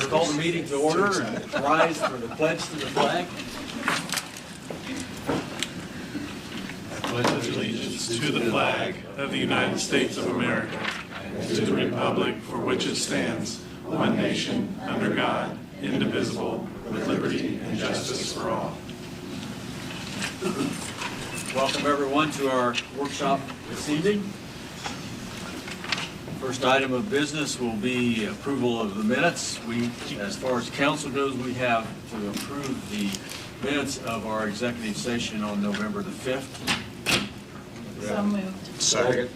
Call the meeting to order and rise for the pledge to the flag. I pledge allegiance to the flag of the United States of America and to the republic for which it stands, one nation, under God, indivisible, with liberty and justice for all. Welcome everyone to our workshop this evening. First item of business will be approval of the minutes. As far as council goes, we have to approve the minutes of our executive session on November the 5th. So moved. Second.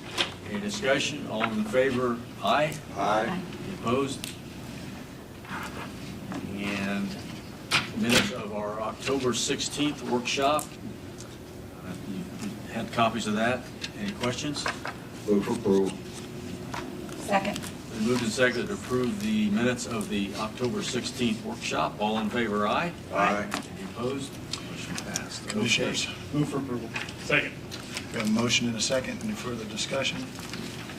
Any discussion? All in favor? Aye. Aye. Any opposed? And minutes of our October 16th workshop. You had copies of that. Any questions? Move for approval. Second. Been moved and seconded to approve the minutes of the October 16th workshop. All in favor, aye. Aye. Any opposed? Motion passed. Commissioners, Move for approval. Second. we have a motion and a second. Any further discussion?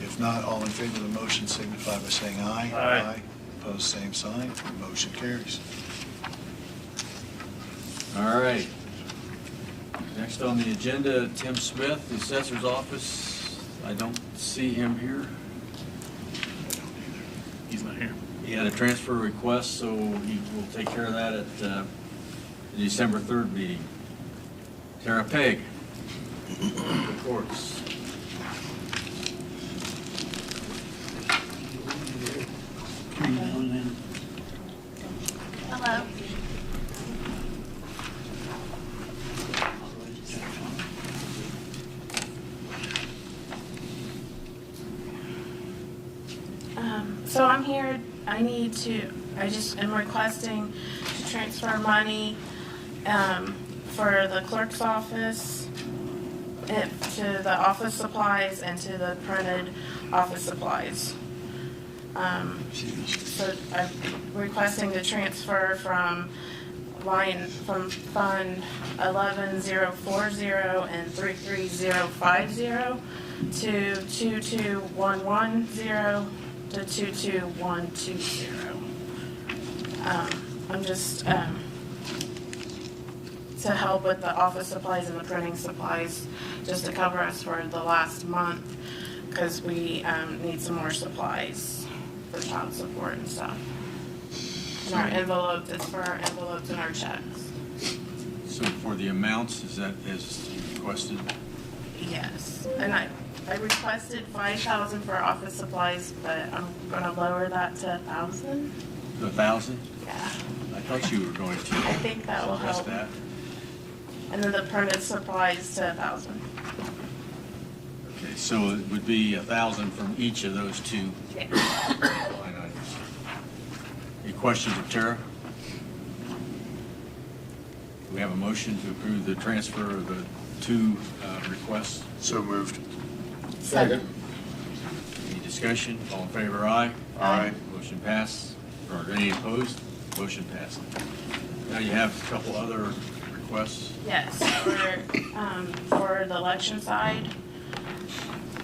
If not, all in favor of the motion signify by saying aye. Aye. Opposed, same sign. Motion carries. All right. Next on the agenda, Tim Smith, the assessor's office. I don't see him here. He's not here. He had a transfer request, so he will take care of that at the December 3rd meeting. Tara Pegg, reports. Hello. So I'm here, I just am requesting to transfer money for the clerk's office, to the office supplies and to the printed office supplies. So I'm requesting to transfer from Fund 11040 and 33050 to 22110 to 22120. I'm just, to help with the office supplies and the printing supplies, just to cover us for the last month, because we need some more supplies for child support and stuff. And our envelopes, it's for our envelopes and our checks. So for the amounts, is that as requested? Yes, and I requested 5,000 for office supplies, but I'm gonna lower that to 1,000. 1,000? Yeah, I thought you were going to. I think that will suggest help. that. And then the printed supplies to 1,000. Okay, so it would be 1,000 from each of those two Yeah. line items. Any questions of Tara? Do we have a motion to approve the transfer of the two requests? So moved. Second. Any discussion? All in favor, aye. Aye. Motion passed. Or any opposed? Motion passed. Now you have a couple other requests. Yes, for the election side,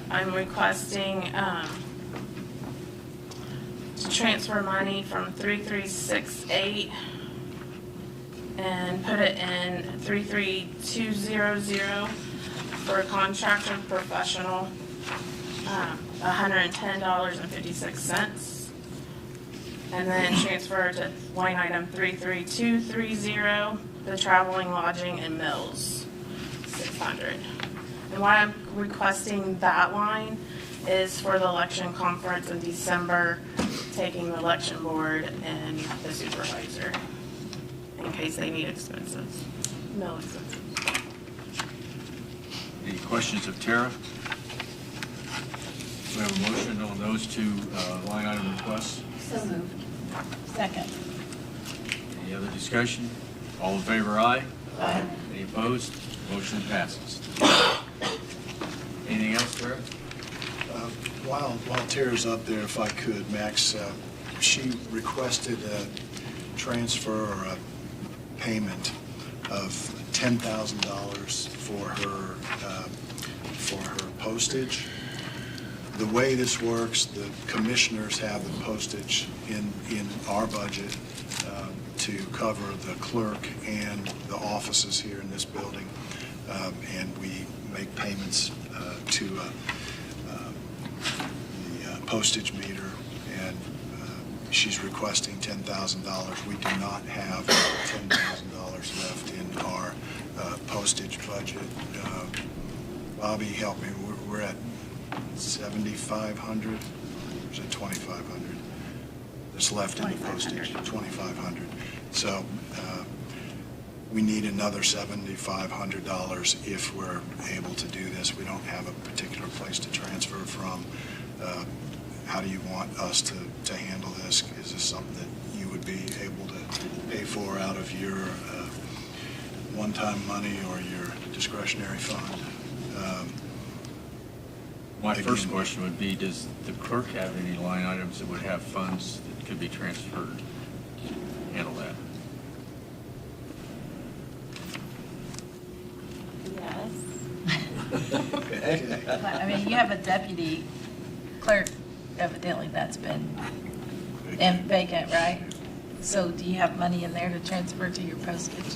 I'm requesting to transfer money from 3368 and put it in 33200 for a contractor professional, $110.56. And then transfer to line item 33230, the traveling, lodging, and meals, 600. And why I'm requesting that line is for the election conference in December, taking the election board and the supervisor, in case they need expenses, meal expenses. Any questions of Tara? Do we have a motion on those two line item requests? So moved. Second. Any other discussion? All in favor, aye. Aye. Any opposed? Motion passes. Anything else, Tara? While Tara's up there, if I could, Max, she requested a transfer or a payment of $10,000 for her postage. The way this works, the commissioners have the postage in our budget to cover the clerk and the offices here in this building, and we make payments to the postage meter, and she's requesting $10,000. We do not have $10,000 left in our postage budget. Bobby, help me, we're at 7,500, or is it 2,500? That's left in the postage, 2,500. So we need another $7,500 if we're able to do this. We don't have a particular place to transfer from. How do you want us to handle this? Is this something that you would be able to pay for out of your one-time money or your discretionary fund? My first question would be, does the clerk have any line items that would have funds that could be transferred to handle that? I mean, you have a deputy clerk, evidently that's been vacant, right? So do you have money in there to transfer to your postage?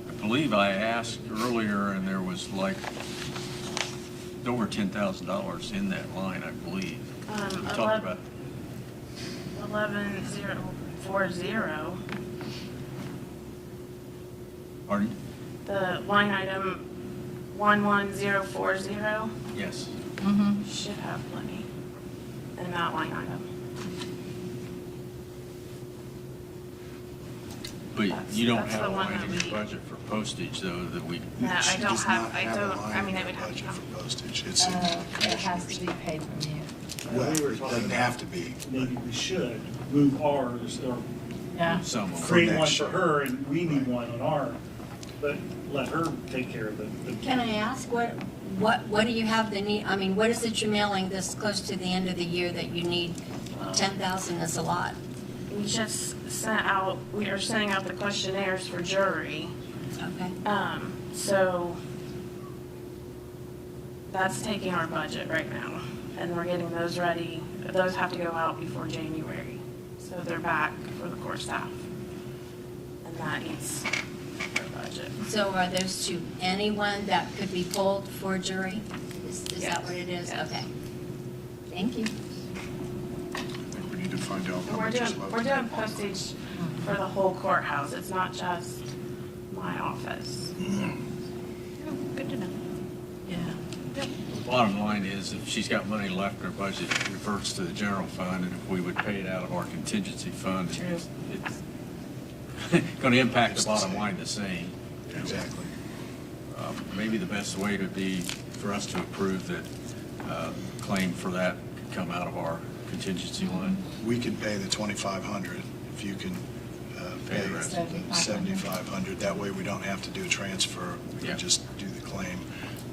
I believe I asked earlier, and there was like over $10,000 in that line, I believe. We talked about 11,040. Pardon? The line item 11040 Yes. Mm-hmm. should have plenty in that line item. But you don't That's have the a one line that in your we- budget for postage, though, that we, No, I She don't does have, not I a don't, line I mean, in I her would have to budget come. for postage. It's in the It has to commissioners. be paid from you. Well, We were it talking doesn't about have to be. Maybe we should move ours or Yeah. some of create them. one next for year. her and we need one on our, but let her take care of the. Can I ask, what do you have the need, I mean, what is it you're mailing this close to the end of the year that you need? 10,000 is a lot. We just we are sending out the questionnaires for jury. Okay. So that's taking our budget right now, and we're getting those ready. Those have to go out before January, so they're back for the court staff, and that needs their budget. So are those to anyone that could be pulled for a jury? Is that Yes. what it is? Yes. Okay. Thank you. I think we need to find out And how much is left. we're doing postage for the whole courthouse. It's not just my office. Good to know. Yeah. Bottom line is, if she's got money left in her budget, it reverts to the general fund, and if we would pay it out of our contingency fund, it's going to impact the bottom line the same. Exactly. Maybe the best way would be for us to approve that claim for that could come out of our contingency line. We can pay the 2,500 if you can pay the rest. 7,500. That way we don't have to do a transfer. We Yeah. can just do the claim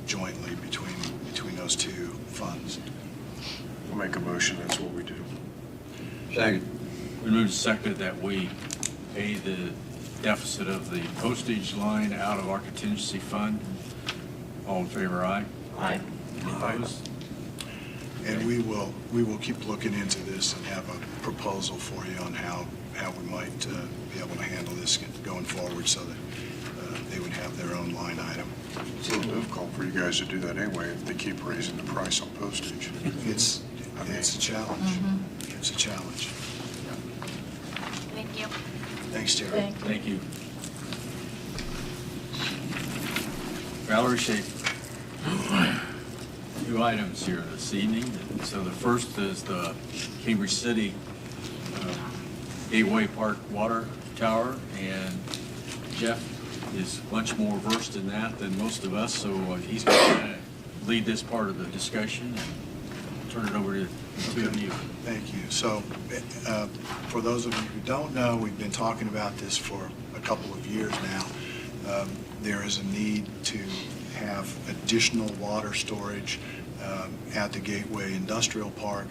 jointly between those two funds. We'll make a motion, that's what we do. Second. We moved second that we pay the deficit of the postage line out of our contingency fund. All in favor, aye? Aye. Any opposed? And we will keep looking into this and have a proposal for you on how we might be able to handle this going forward so that they would have their own line item. It's a little difficult for you guys to do that anyway if they keep raising the price on postage. It's a challenge. It's a challenge. Thank you. Thanks, Terry. Thank you. Thank you. Valerie Schaefer. Two items here this evening. So the first is the Cambridge City Gateway Park Water Tower, and Jeff is much more versed in that than most of us, so he's going to lead this part of the discussion and turn it over to the two of you. Thank you. So for those of you who don't know, we've been talking about this for a couple of years now. There is a need to have additional water storage at the Gateway Industrial Park.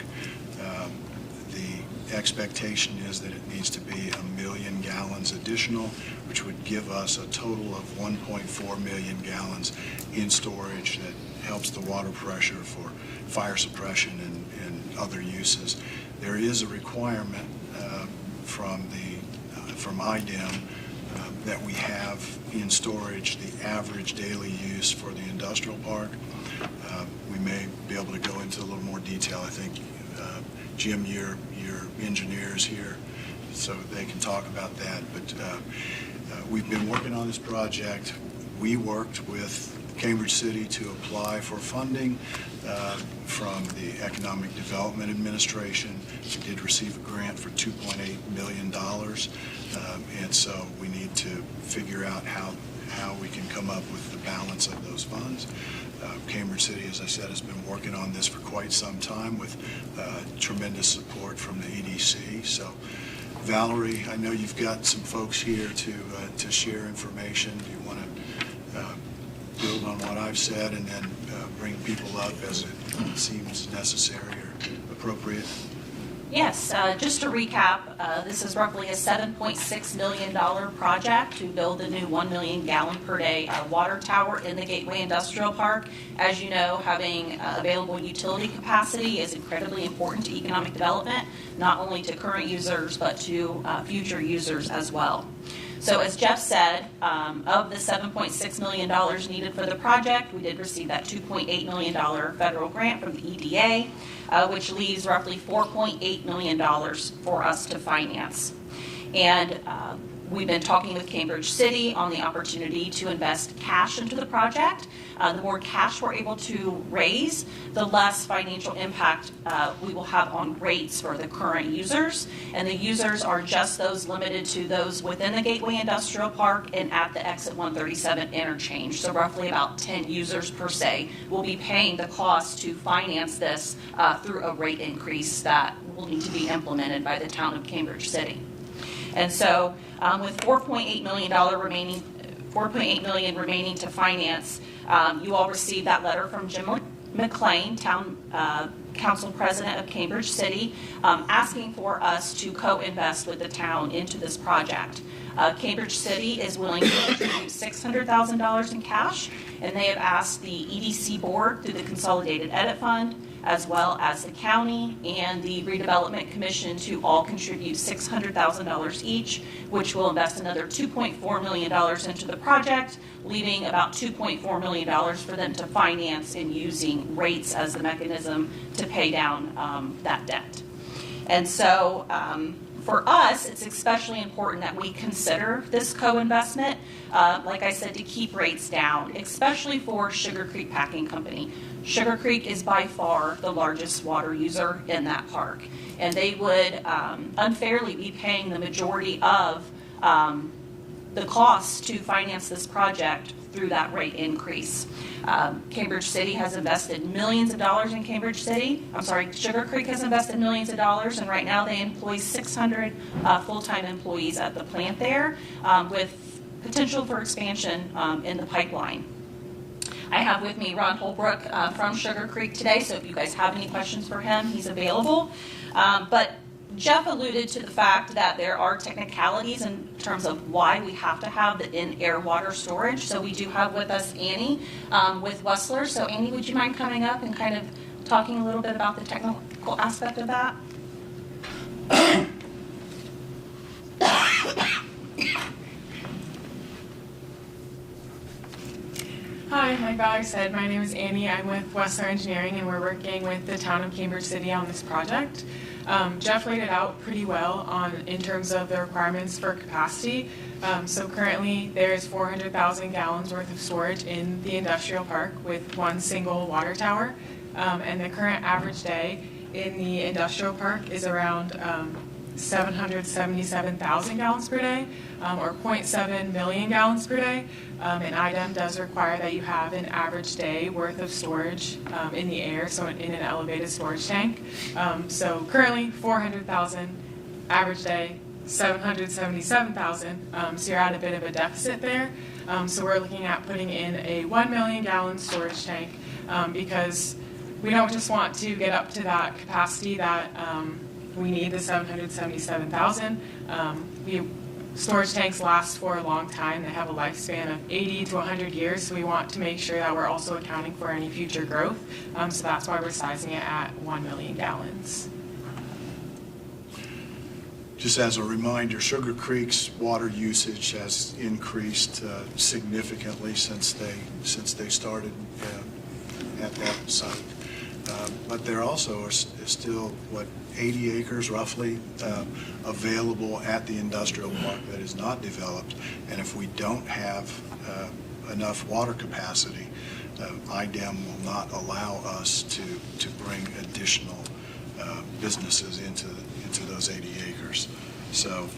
The expectation is that it needs to be 1 million gallons additional, which would give us a total of 1.4 million gallons in storage that helps the water pressure for fire suppression and other uses. There is a requirement from IDEM that we have in storage the average daily use for the industrial park. We may be able to go into a little more detail. I think, Jim, your engineers here, so they can talk about that. But we've been working on this project. We worked with Cambridge City to apply for funding from the Economic Development Administration. We did receive a grant for $2.8 million, and so we need to figure out how we can come up with the balance of those funds. Cambridge City, as I said, has been working on this for quite some time with tremendous support from the EDC. So, Valerie, I know you've got some folks here to share information. Do you want to build on what I've said and then bring people up as it seems necessary or appropriate? Yes, just to recap, this is roughly a $7.6 million project to build a new 1 million gallon per day water tower in the Gateway Industrial Park. As you know, having available utility capacity is incredibly important to economic development, not only to current users, but to future users as well. So as Jeff said, of the $7.6 million needed for the project, we did receive that $2.8 million federal grant from the EDA, which leaves roughly $4.8 million for us to finance. And we've been talking with Cambridge City on the opportunity to invest cash into the project. The more cash we're able to raise, the less financial impact we will have on rates for the current users. And the users are just those limited to those within the Gateway Industrial Park and at the Exit 137 interchange. So roughly about 10 users per se will be paying the cost to finance this through a rate increase that will need to be implemented by the town of Cambridge City. And so with $4.8 million remaining to finance, you all received that letter from Jim McLean, Town Council President of Cambridge City, asking for us to co-invest with the town into this project. Cambridge City is willing to contribute $600,000 in cash, and they have asked the EDC board through the Consolidated Edit Fund, as well as the county and the Redevelopment Commission to all contribute $600,000 each, which will invest another $2.4 million into the project, leaving about $2.4 million for them to finance and using rates as the mechanism to pay down that debt. And so for us, it's especially important that we consider this co-investment, like I said, to keep rates down, especially for Sugar Creek Packing Company. Sugar Creek is by far the largest water user in that park, and they would unfairly be paying the majority of the costs to finance this project through that rate increase. Cambridge City has invested millions of dollars in Sugar Creek has invested millions of dollars, and right now they employ 600 full-time employees at the plant there, with potential for expansion in the pipeline. I have with me Ron Holbrook from Sugar Creek today, so if you guys have any questions for him, he's available. But Jeff alluded to the fact that there are technicalities in terms of why we have to have the in-air water storage. So we do have with us Annie with Wessler. So Annie, would you mind coming up and kind of talking a little bit about the technical aspect of that? Hi, like Valerie said, my name is Annie. I'm with Wessler Engineering, and we're working with the town of Cambridge City on this project. Jeff laid it out pretty well in terms of the requirements for capacity. So currently, there's 400,000 gallons worth of storage in the industrial park with one single water tower. And the current average day in the industrial park is around 777,000 gallons per day, or 0.7 million gallons per day. And IDEM does require that you have an average day worth of storage in the air, so in an elevated storage tank. So currently 400,000, average day 777,000, so you're at a bit of a deficit there. So we're looking at putting in a 1 million gallon storage tank because we don't just want to get up to that capacity that we need the $777,000. Storage tanks last for a long time. They have a lifespan of 80 to 100 years, so we want to make sure that we're also accounting for any future growth. So that's why we're sizing it at 1 million gallons. Just as a reminder, Sugar Creek's water usage has increased significantly since they started at that site. But there also is still, 80 acres roughly available at the industrial park that is not developed. And if we don't have enough water capacity, IDEM will not allow us to bring additional businesses into those 80 acres. So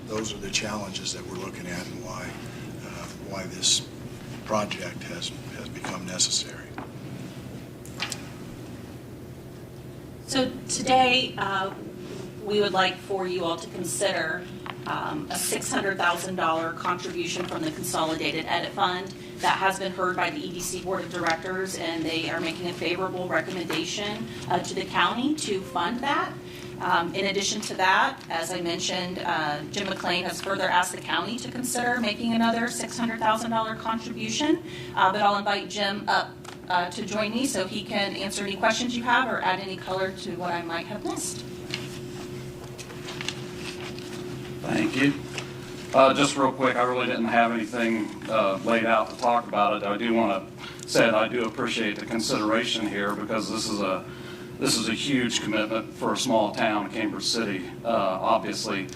those are the challenges that we're looking at and why this project has become necessary. So today, we would like for you all to consider a $600,000 contribution from the Consolidated Edit Fund. That has been heard by the EDC Board of Directors, and they are making a favorable recommendation to the county to fund that. In addition to that, as I mentioned, Jim McLean has further asked the county to consider making another $600,000 contribution, but I'll invite Jim up to join me so he can answer any questions you have or add any color to what I might have missed. Thank you. Just real quick, I really didn't have anything laid out to talk about it. I do want to say that I do appreciate the consideration here, because this is a huge commitment for a small town, Cambridge City. Obviously,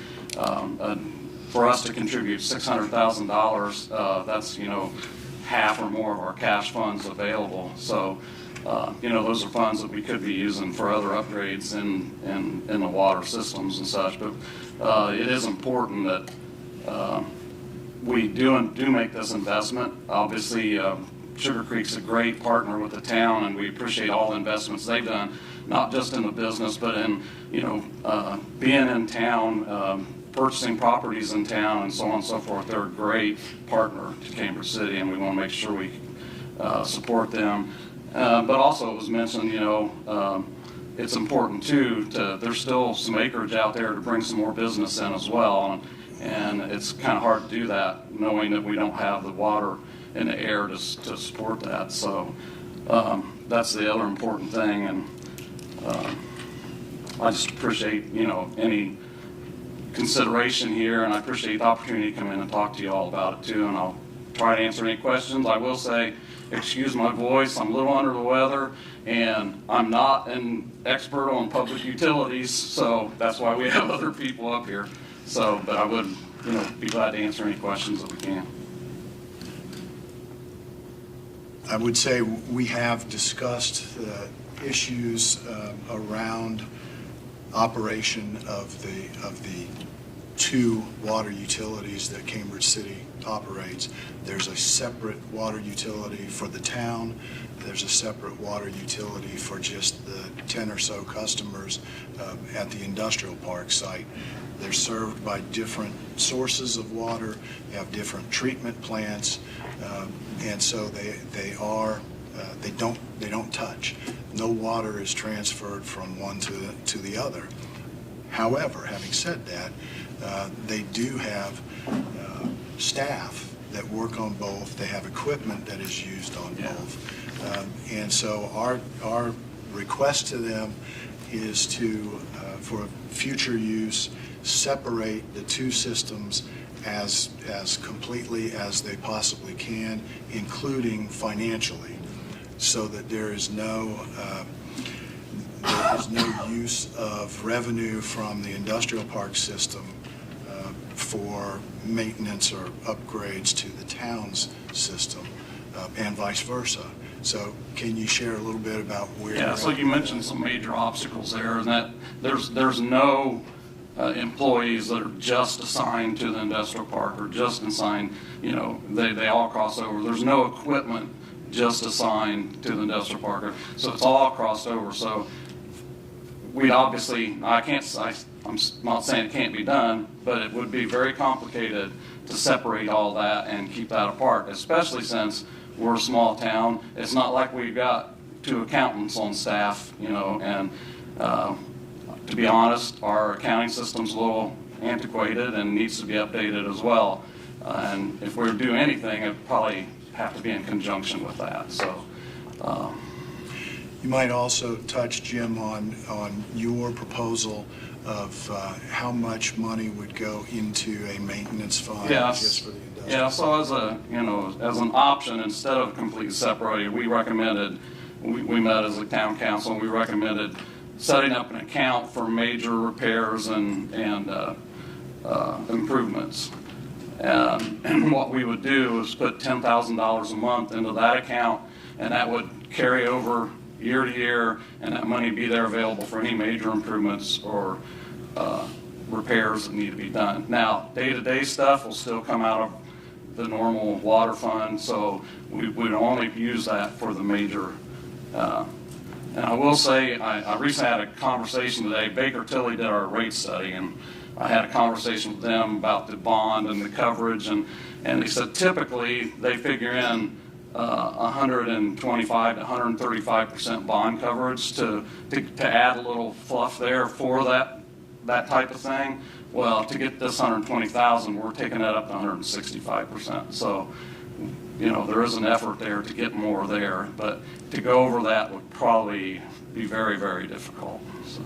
for us to contribute $600,000, that's half or more of our cash funds available. So, those are funds that we could be using for other upgrades in the water systems and such. But it is important that we do make this investment. Obviously, Sugar Creek's a great partner with the town, and we appreciate all the investments they've done, not just in the business, but in being in town, purchasing properties in town, and so on and so forth. They're a great partner to Cambridge City, and we want to make sure we support them. But also, it was mentioned, it's important too there's still some acreage out there to bring some more business in as well, and it's kind of hard to do that knowing that we don't have the water and the air to support that. So that's the other important thing, and I just appreciate any consideration here, and I appreciate the opportunity to come in and talk to you all about it too, and I'll try to answer any questions. I will say, excuse my voice, I'm a little under the weather, and I'm not an expert on public utilities, so that's why we have other people up here. So, but I would be glad to answer any questions that we can. I would say we have discussed issues around operation of the two water utilities that Cambridge City operates. There's a separate water utility for the town. There's a separate water utility for just the 10 or so customers at the industrial park site. They're served by different sources of water. They have different treatment plants, and so they don't touch. No water is transferred from one to the other. However, having said that, they do have staff that work on both. They have equipment that is used on both. And so our request to them is to, for future use, separate the two systems as completely as they possibly can, including financially, so that there is no use of revenue from the industrial park system for maintenance or upgrades to the town's system, and vice versa. So can you share a little bit about where? Yeah, so you mentioned some major obstacles there, and that there's no employees that are just assigned to the industrial park or just assigned, they all cross over. There's no equipment just assigned to the industrial park, so it's all crossed over. So we'd obviously, I'm not saying it can't be done, but it would be very complicated to separate all that and keep that apart, especially since we're a small town. It's not like we've got two accountants on staff, and to be honest, our accounting system's a little antiquated and needs to be updated as well. And if we were to do anything, it'd probably have to be in conjunction with that, so. You might also touch, Jim, on your proposal of how much money would go into a maintenance fund just for the industrial. Yeah, so as a, as an option, instead of completely separated, we recommended, we met as a town council, and we recommended setting up an account for major repairs and improvements. And what we would do is put $10,000 a month into that account, and that would carry over year to year, and that money be there available for any major improvements or repairs that need to be done. Now, day-to-day stuff will still come out of the normal water fund, so we'd only use that for the major. And I will say, I recently had a conversation today. Baker Tilly did our rate study, and I had a conversation with them about the bond and the coverage, and they said typically they figure in 125 to 135% bond coverage to add a little fluff there for that type of thing. Well, to get this 120,000, we're taking that up to 165%. So, there is an effort there to get more there, but to go over that would probably be very, very difficult. So.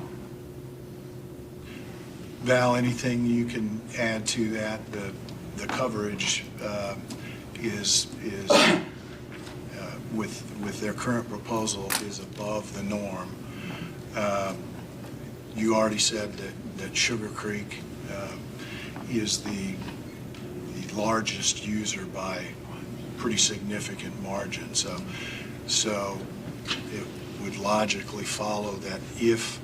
Val, anything you can add to that? The coverage is with their current proposal is above the norm. You already said that Sugar Creek is the largest user by pretty significant margin. So it would logically follow that if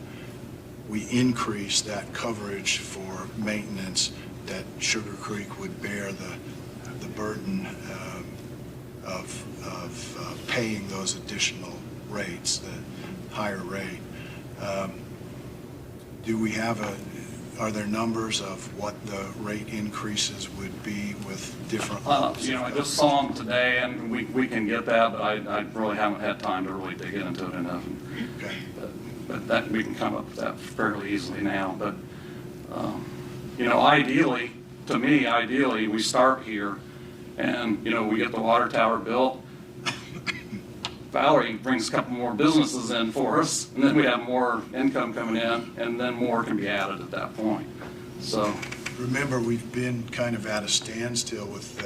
we increase that coverage for maintenance, that Sugar Creek would bear the burden of paying those additional rates, the higher rate. Are there numbers of what the rate increases would be with different levels? I just saw them today, and we can get that, but I really haven't had time to really dig into it enough. Okay. But that we can come up with that fairly easily now. But ideally, to me, we start here, and we get the water tower built. Valerie brings a couple more businesses in for us, and then we have more income coming in, and then more can be added at that point. So, remember, we've been kind of at a standstill with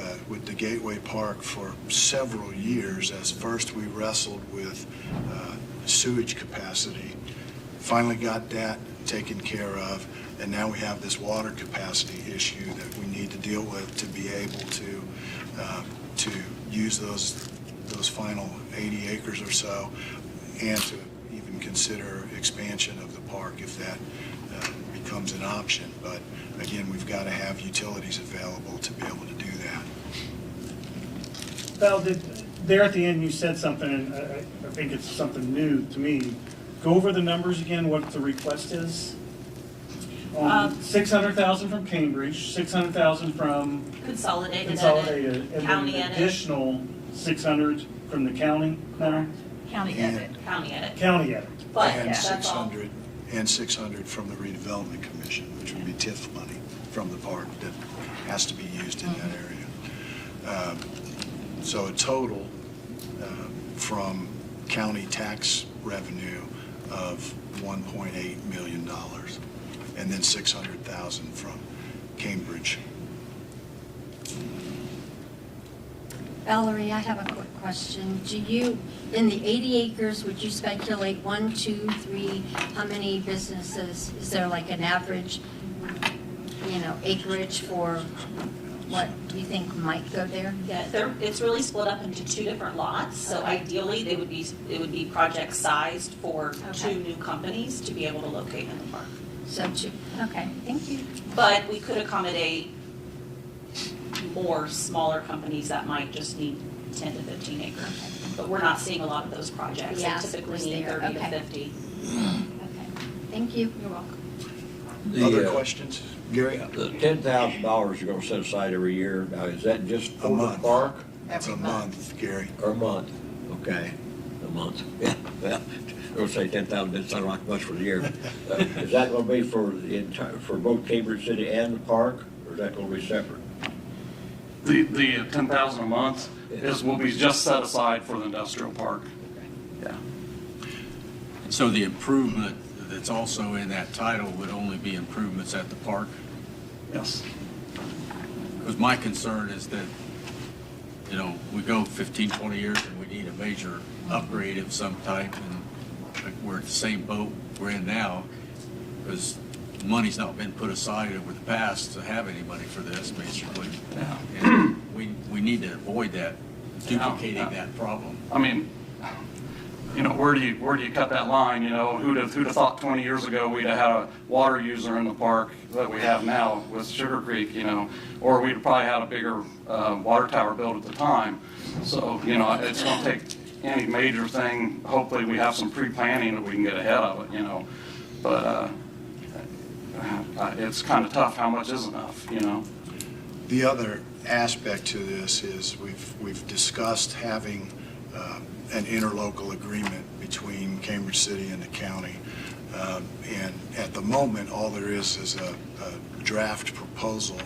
the Gateway Park for several years. As first we wrestled with sewage capacity, finally got that taken care of, and now we have this water capacity issue that we need to deal with to be able to use those final 80 acres or so, and to even consider expansion of the park if that becomes an option. But again, we've got to have utilities available to be able to do that. Val, there at the end you said something, and I think it's something new to me. Go over the numbers again, what the request is. 600,000 from Cambridge, 600,000 from Consolidated, and County then an Edit. additional 600 from the county now? County Edit. County Edit. County Edit. But And that's all. 600 from the redevelopment commission, which would be TIF money from the park that has to be used in that area. So a total from county tax revenue of $1.8 million, and then 600,000 from Cambridge. Valerie, I have a quick question. Do you, in the 80 acres, would you speculate 1, 2, 3, how many businesses? Is there like an average, acreage for what you think might go there? Yeah, it's really split up into two different lots. So ideally, it would be project sized for two new companies to be able to locate in the park. So, okay, thank you. But we could accommodate more smaller companies that might just need 10 to 15 acres. But we're not seeing a lot of those projects. Yeah, They typically was need there. 30 to Okay. 50. Okay, thank you. You're welcome. Other questions? Gary? The $10,000 you're gonna set aside every year, now is that just A for the month. park It's a month, Gary. or a month? Okay. a month. Yeah, well, I would say 10,000 didn't sound like much for the year. Is that gonna be for the entire, for both Cambridge City and the park, or is that gonna be separate? The 10,000 a month will be just set aside for the industrial park. Yeah. So the improvement that's also in that title would only be improvements at the park? Yes. Because my concern is that, you know, we go 15, 20 years and we need a major upgrade of some type, and we're in the same boat we're in now, because money's not been put aside over the past to have any money for this, basically. Yeah. And we need to avoid that, duplicating that problem. I mean, you know, where do you cut that line? You know, who'd have thought 20 years ago we'd have had a water user in the park that we have now with Sugar Creek, you know, or we'd probably had a bigger water tower built at the time. So, you know, it's going to take any major thing. Hopefully we have some pre-planning that we can get ahead of it, you know. But it's kind of tough. How much is enough, you know? The other aspect to this is we've discussed having an interlocal agreement between Cambridge City and the county. And at the moment, all there is a draft proposal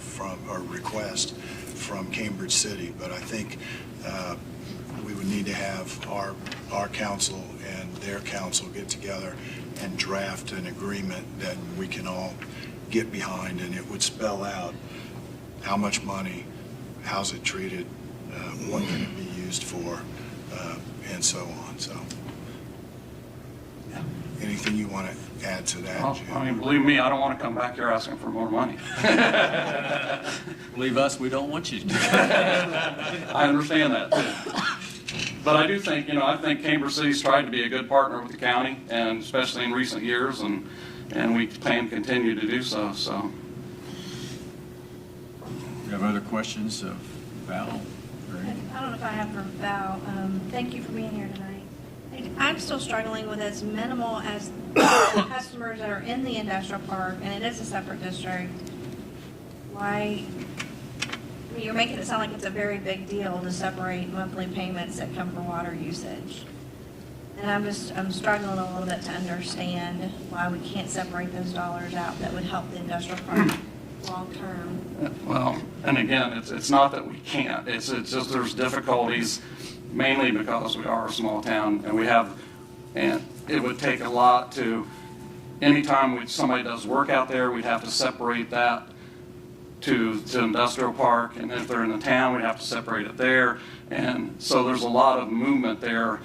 or request from Cambridge City. But I think we would need to have our council and their council get together and draft an agreement that we can all get behind, and it would spell out how much money, how's it treated, what can it be used for, and so on. So, anything you want to add to that, Well, Jim? I mean, believe me, I don't want to come back here asking for more money. Believe us, we don't want you to do I understand that too. But I do think, you know, I think Cambridge City's tried to be a good partner with the county, and especially in recent years, and we plan to continue to do so. So, You have other questions of Val? I don't know if I have for Val. Thank you for being here tonight. I'm still struggling with as minimal as the customers that are in the industrial park, and it is a separate district. Why, I mean, you're making it sound like it's a very big deal to separate monthly payments that come from water usage. And I'm struggling a little bit to understand why we can't separate those dollars out that would help the industrial park long term. well, and again, it's not that we can't. It's just there's difficulties, mainly because we are a small town, and it would take a lot to, anytime somebody does work out there, we'd have to separate that to industrial park, and if they're in the town, we'd have to separate it there. And so there's a lot of movement there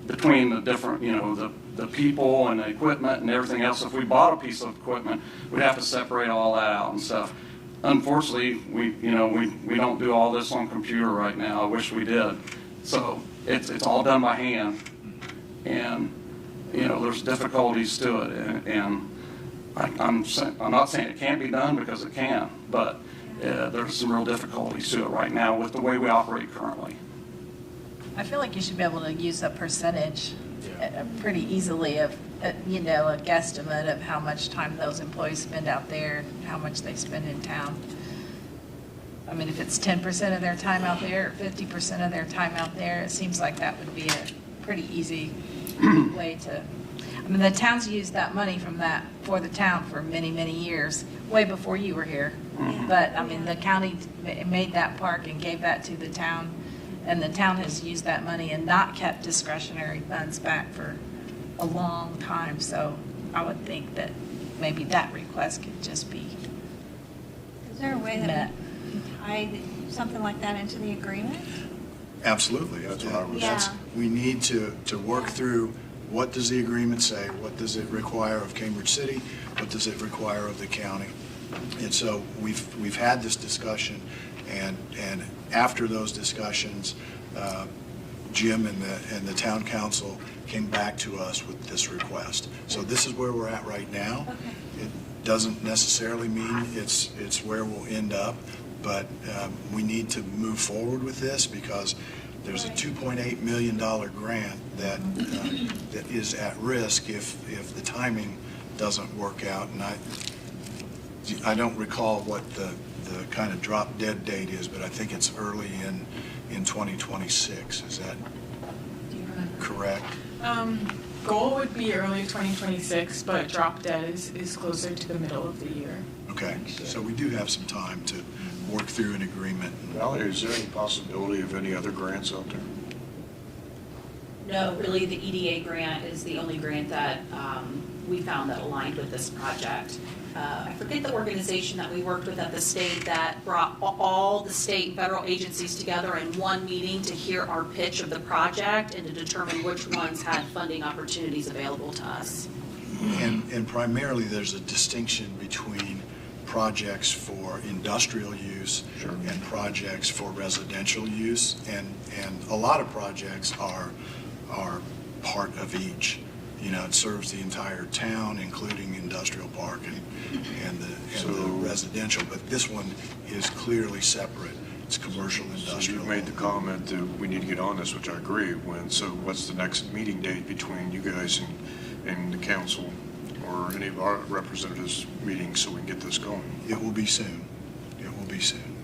between the different, you know, the people and the equipment and everything else. If we bought a piece of equipment, we'd have to separate all that out and stuff. Unfortunately, we don't do all this on computer right now. I wish we did. So it's all done by hand, and you know, there's difficulties to it, and I'm not saying it can't be done, because it can, but there's some real difficulties to it right now with the way we operate currently. I feel like you should be able to use a percentage pretty easily of, you know, a guesstimate of how much time those employees spend out there, and how much they spend in town. I mean, if it's 10% of their time out there, or 50% of their time out there, it seems like that would be a pretty easy way to, I mean, the town's used that money from that for the town for many, many years, way before you were here. But, I mean, the county made that park and gave that to the town, and the town has used that money and not kept discretionary funds back for a long time. So I would think that maybe that request could just be Is there a way that met. we can tie something like that into the agreement? Absolutely. That's what I was. Yeah. We need to work through, what does the agreement say? What does it require of Cambridge City? What does it require of the county? And so we've had this discussion, and after those discussions, Jim and the town council came back to us with this request. So this is where we're at right now. Okay. It doesn't necessarily mean it's where we'll end up, but we need to move forward with this, because there's a $2.8 million grant that is at risk if the timing doesn't work out. And I don't recall what the kind of drop dead date is, but I think it's early in 2026. Is that? Do you correct? Goal would be early 2026, but drop dead is closer to the middle of the year. Okay, so we do have some time to work through an agreement. Valerie, is there any possibility of any other grants out there? No, really, the EDA grant is the only grant that we found that aligned with this project. I forget the organization that we worked with at the state that brought all the state and federal agencies together in one meeting to hear our pitch of the project and to determine which ones had funding opportunities available to us. And primarily, there's a distinction between projects for industrial use and projects for residential use. And a lot of projects are part of each. You know, it serves the entire town, including industrial park and the residential. But this one is clearly separate. It's commercial, industrial. So you've made the comment that we need to get on this, which I agree with. So what's the next meeting date between you guys and the council or any of our representatives meetings so we can get this going? It will be soon. It will be soon.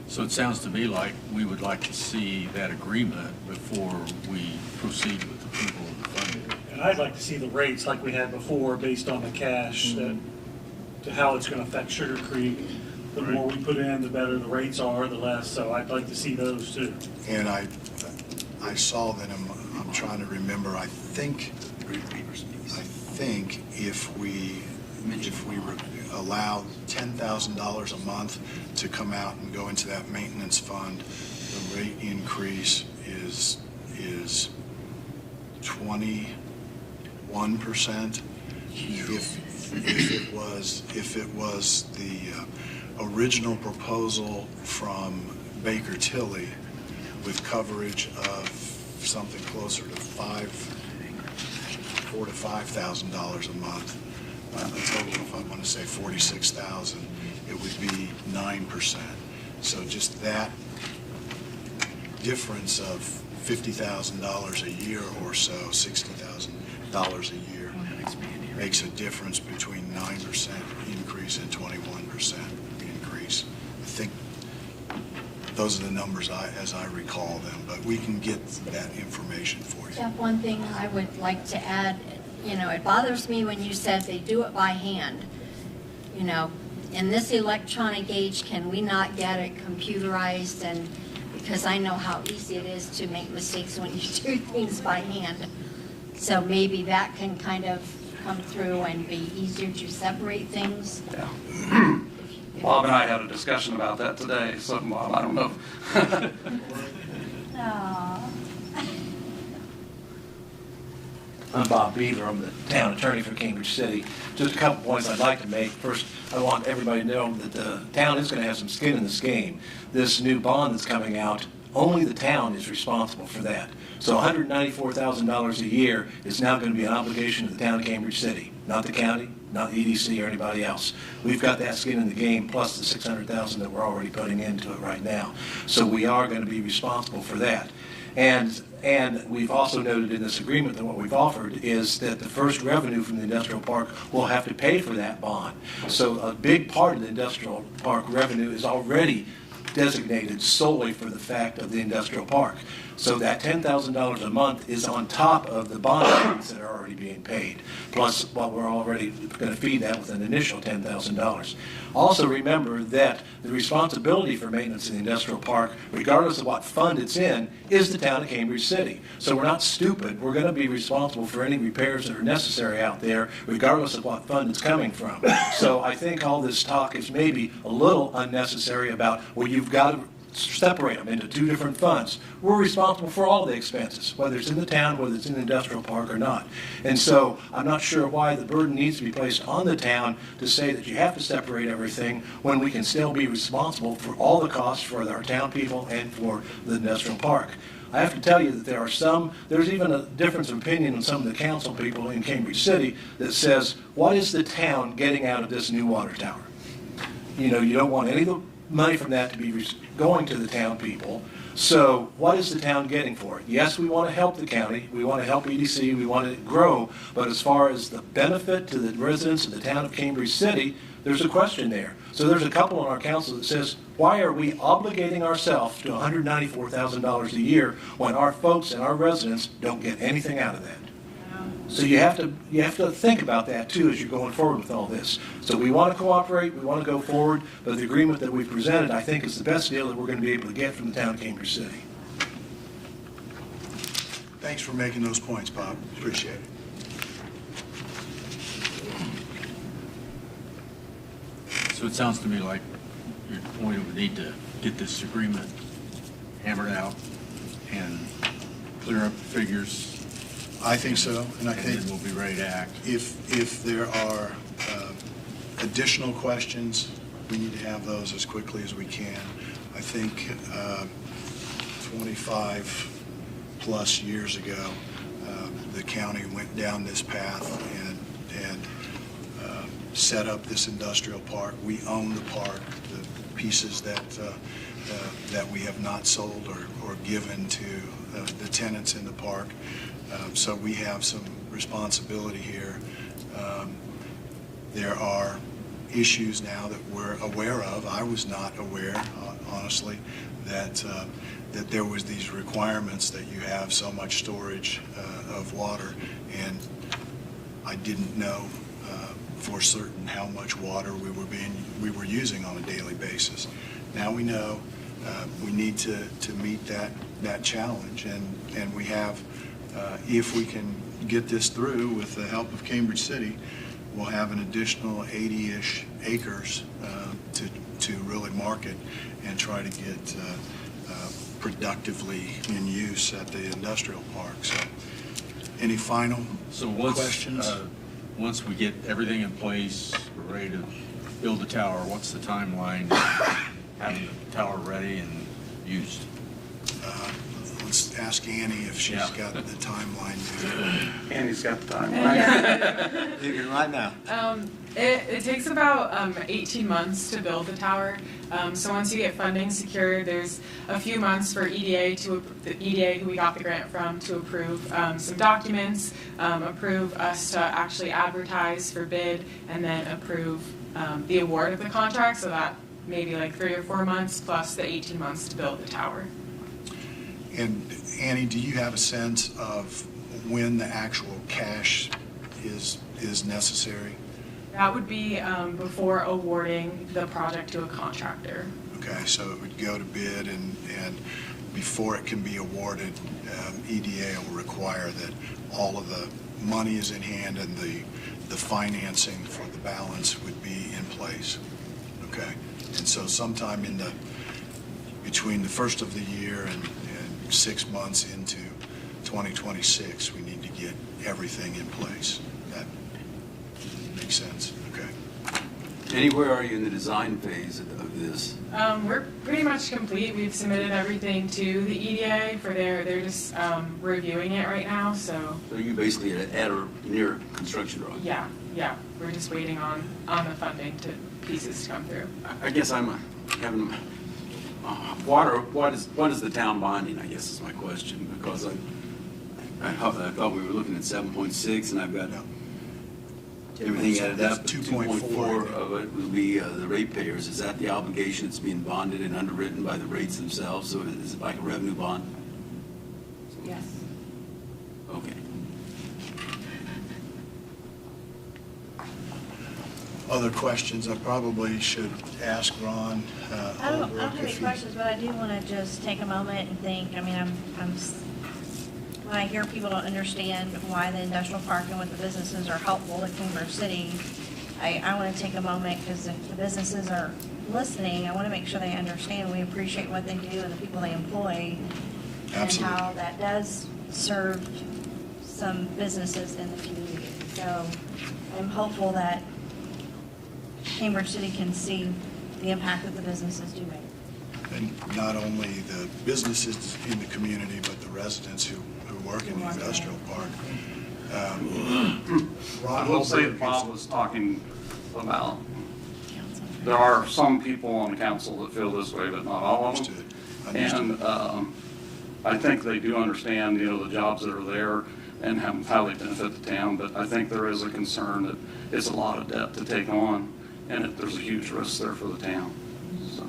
So it sounds to me like we would like to see that agreement before we proceed with approval of the funding. And I'd like to see the rates like we had before, based on the cash, to how it's going to affect Sugar Creek. The more we put in, the better the rates are, the less. So I'd like to see those too. And I saw that, I'm trying to remember, I think if we allow $10,000 a month to come out and go into that maintenance fund, the rate increase is 21%. If it was the original proposal from Baker Tilly with coverage of something closer to $4,000 to $5,000 a month, a total of, I want to say, $46,000, it would be 9%. So just that difference of $50,000 a year or so, $60,000 a year, makes a difference between 9% increase and 21% increase. I think those are the numbers as I recall them, but we can get that information for you. Jeff, one thing I would like to add, you know, it bothers me when you said they do it by hand. You know, in this electronic age, can we not get it computerized? And because I know how easy it is to make mistakes when you do things by hand. So maybe that can kind of come through and be easier to separate things. Yeah. Bob and I had a discussion about that today, so Bob, I don't know. Aw. I'm Bob Beaver. I'm the town attorney for Cambridge City. Just a couple points I'd like to make. First, I want everybody to know that the town is going to have some skin in this game. This new bond that's coming out, only the town is responsible for that. So $194,000 a year is now going to be an obligation to the town of Cambridge City, not the county, not the EDC or anybody else. We've got that skin in the game plus the $600,000 that we're already putting into it right now. So we are going to be responsible for that. And we've also noted in this agreement that what we've offered is that the first revenue from the industrial park will have to pay for that bond. So a big part of the industrial park revenue is already designated solely for the fact of the industrial park. So that $10,000 a month is on top of the bond payments that are already being paid, plus what we're already going to feed that with an initial $10,000. Also remember that the responsibility for maintenance in the industrial park, regardless of what fund it's in, is the town of Cambridge City. So we're not stupid. We're going to be responsible for any repairs that are necessary out there, regardless of what fund it's coming from. So I think all this talk is maybe a little unnecessary about, well, you've got to separate them into two different funds. We're responsible for all the expenses, whether it's in the town, whether it's in the industrial park or not. And so I'm not sure why the burden needs to be placed on the town to say that you have to separate everything when we can still be responsible for all the costs for our town people and for the industrial park. I have to tell you that there's even a difference of opinion in some of the council people in Cambridge City that says, what is the town getting out of this new water tower? You know, you don't want any of the money from that to be going to the town people. So what is the town getting for it? Yes, we want to help the county. We want to help EDC. We want to grow. But as far as the benefit to the residents of the town of Cambridge City, there's a question there. So there's a couple on our council that says, why are we obligating ourselves to $194,000 a year when our folks and our residents don't get anything out of that? So you have to think about that too as you're going forward with all this. So we want to cooperate, we want to go forward, but the agreement that we've presented, I think, is the best deal that we're going to be able to get from the town of Cambridge City. Thanks for making those points, Bob. Appreciate it. So it sounds to me like your point, we need to get this agreement hammered out and clear up the figures. I think so, and I And think then we'll be ready to act. if there are additional questions, we need to have those as quickly as we can. I think 25 plus years ago, the county went down this path and set up this industrial park. We own the park, the pieces that we have not sold or given to the tenants in the park. So we have some responsibility here. There are issues now that we're aware of. I was not aware, honestly, that there was these requirements that you have so much storage of water, and I didn't know for certain how much water we were using on a daily basis. Now we know we need to meet that challenge, and we have. If we can get this through with the help of Cambridge City, we'll have an additional 80-ish acres to really market and try to get productively in use at the industrial park. So, any final questions? Once we get everything in place, we're ready to build the tower, what's the timeline having the tower ready and used? Let's ask Annie if she's got the timeline. Annie's got the timeline. You can right now. It takes about 18 months to build the tower. So once you get funding secured, there's a few months for the EDA who we got the grant from to approve some documents, approve us to actually advertise for bid, and then approve the award of the contract. So that maybe like 3 or 4 months plus the 18 months to build the tower. And Annie, do you have a sense of when the actual cash is necessary? That would be before awarding the project to a contractor. Okay, so it would go to bid, and before it can be awarded, EDA will require that all of the money is in hand and the financing for the balance would be in place. Okay, and so sometime between the first of the year and 6 months into 2026, we need to get everything in place. That makes sense. Okay. Annie, where are you in the design phase of this? We're pretty much complete. We've submitted everything to the EDA for they're just reviewing it right now. So you basically at or near construction drawing? Yeah. We're just waiting on the funding pieces to come through. I guess I'm having water. What is the town bonding? I guess is my question, because I thought we were looking at 7.6, and I've got everything added up. 2.4 of it will be the ratepayers. Is that the obligation that's being bonded and underwritten by the rates themselves? So is it like a revenue bond? Yes. Okay. Other questions? I probably should ask Ron. I don't have any questions, but I do want to just take a moment and think. I mean, when I hear people don't understand why the industrial park and what the businesses are helpful to Cambridge City, I want to take a moment, because if the businesses are listening, I want to make sure they understand we appreciate what they do and the people they employ. Absolutely. And how that does serve some businesses in the community. So I'm hopeful that Cambridge City can see the impact that the businesses do make. And not only the businesses in the community, but the residents who work in the industrial park. I will say that Bob was talking about, there are some people on the council that feel this way, but not all of them. And I think they do understand, the jobs that are there and how they benefit the town, but I think there is a concern that it's a lot of debt to take on. and if there's a huge risk there for the town. So.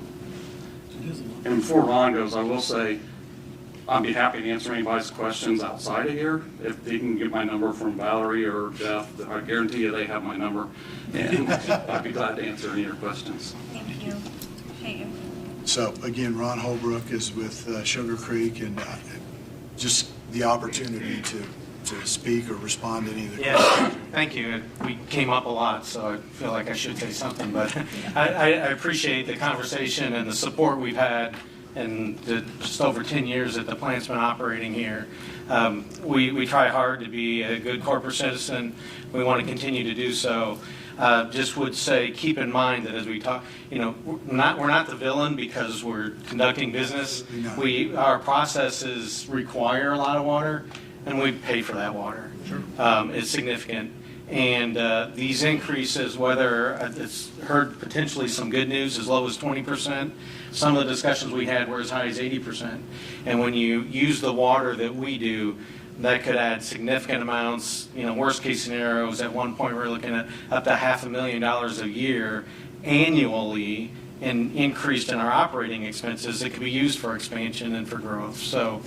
And before Ron goes, I will say, I'd be happy to answer anybody's questions outside of here. If they can get my number from Valerie or Jeff, I guarantee you they have my number. And I'd be glad to answer any of your questions. Thank you. Appreciate you. So again, Ron Holbrook is with Sugar Creek, and just the opportunity to speak or respond to any of the questions. Yeah, thank you. We came up a lot, so I feel like I should say something, but I appreciate the conversation and the support we've had in the just over 10 years that the plant's been operating here. We try hard to be a good corporate citizen. We want to continue to do so. Just would say, keep in mind that as we talk, we're not the villain because we're conducting business. Our processes require a lot of water, and we pay for that water. Sure. It's significant. And these increases, whether it's heard potentially some good news as low as 20%, some of the discussions we had were as high as 80%. And when you use the water that we do, that could add significant amounts. Worst case scenarios, at one point we're looking at up to $500,000 a year annually and increased in our operating expenses that could be used for expansion and for growth. So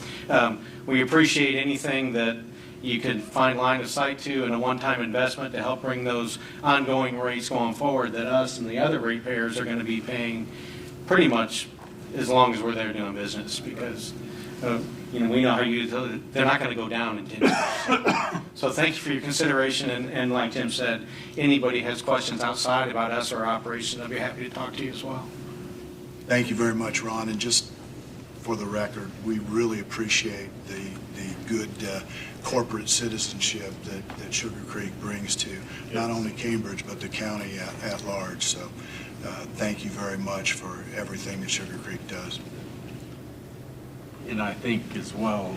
we appreciate anything that you could find line of sight to and a one-time investment to help bring those ongoing rates going forward that us and the other ratepayers are going to be paying pretty much as long as we're there doing business, because we know how they're not going to go down in 10 years. So thank you for your consideration, and like Tim said, anybody has questions outside about us or our operation, I'd be happy to talk to you as well. Thank you very much, Ron. And just for the record, we really appreciate the good corporate citizenship that Sugar Creek brings to not only Cambridge, but the county at large. So thank you very much for everything that Sugar Creek does. And I think as well,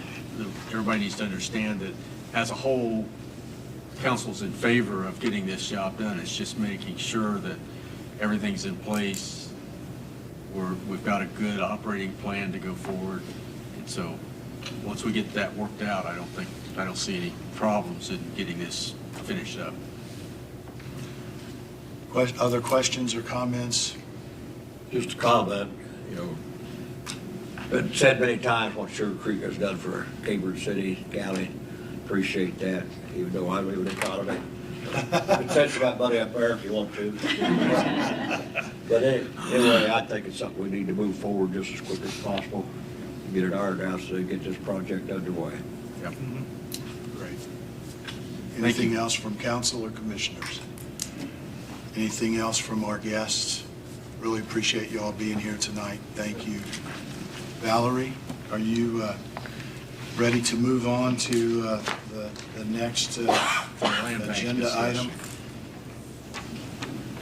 everybody needs to understand that as a whole, council's in favor of getting this job done. It's just making sure that everything's in place. We've got a good operating plan to go forward. And so once we get that worked out, I don't see any problems in getting this finished up. Other questions or comments? Just a comment, been said many times what Sugar Creek has done for Cambridge City, County. Appreciate that, even though I live in the economy. You can send you got money up there if you want to. But anyway, I think it's something we need to move forward just as quick as possible. Get it ironed out so we get this project underway. Yep. Great. Anything else from council or commissioners? Anything else from our guests? Really appreciate you all being here tonight. Thank you. Valerie, are you ready to move on to the next agenda item?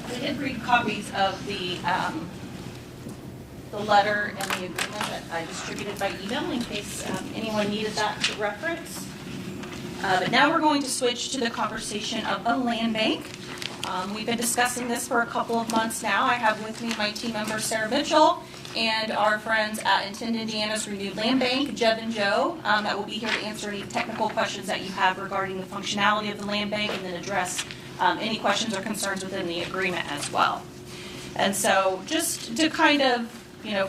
I did read copies of the letter and the agreement that I distributed by email in case anyone needed that to reference. But now we're going to switch to the conversation of a land bank. We've been discussing this for a couple of months now. I have with me my team member Sarah Mitchell and our friends at Intend Indiana's Renewed Land Bank, Jeb and Joe, that will be here to answer any technical questions that you have regarding the functionality of the land bank, and then address any questions or concerns within the agreement as well. And so just to kind of,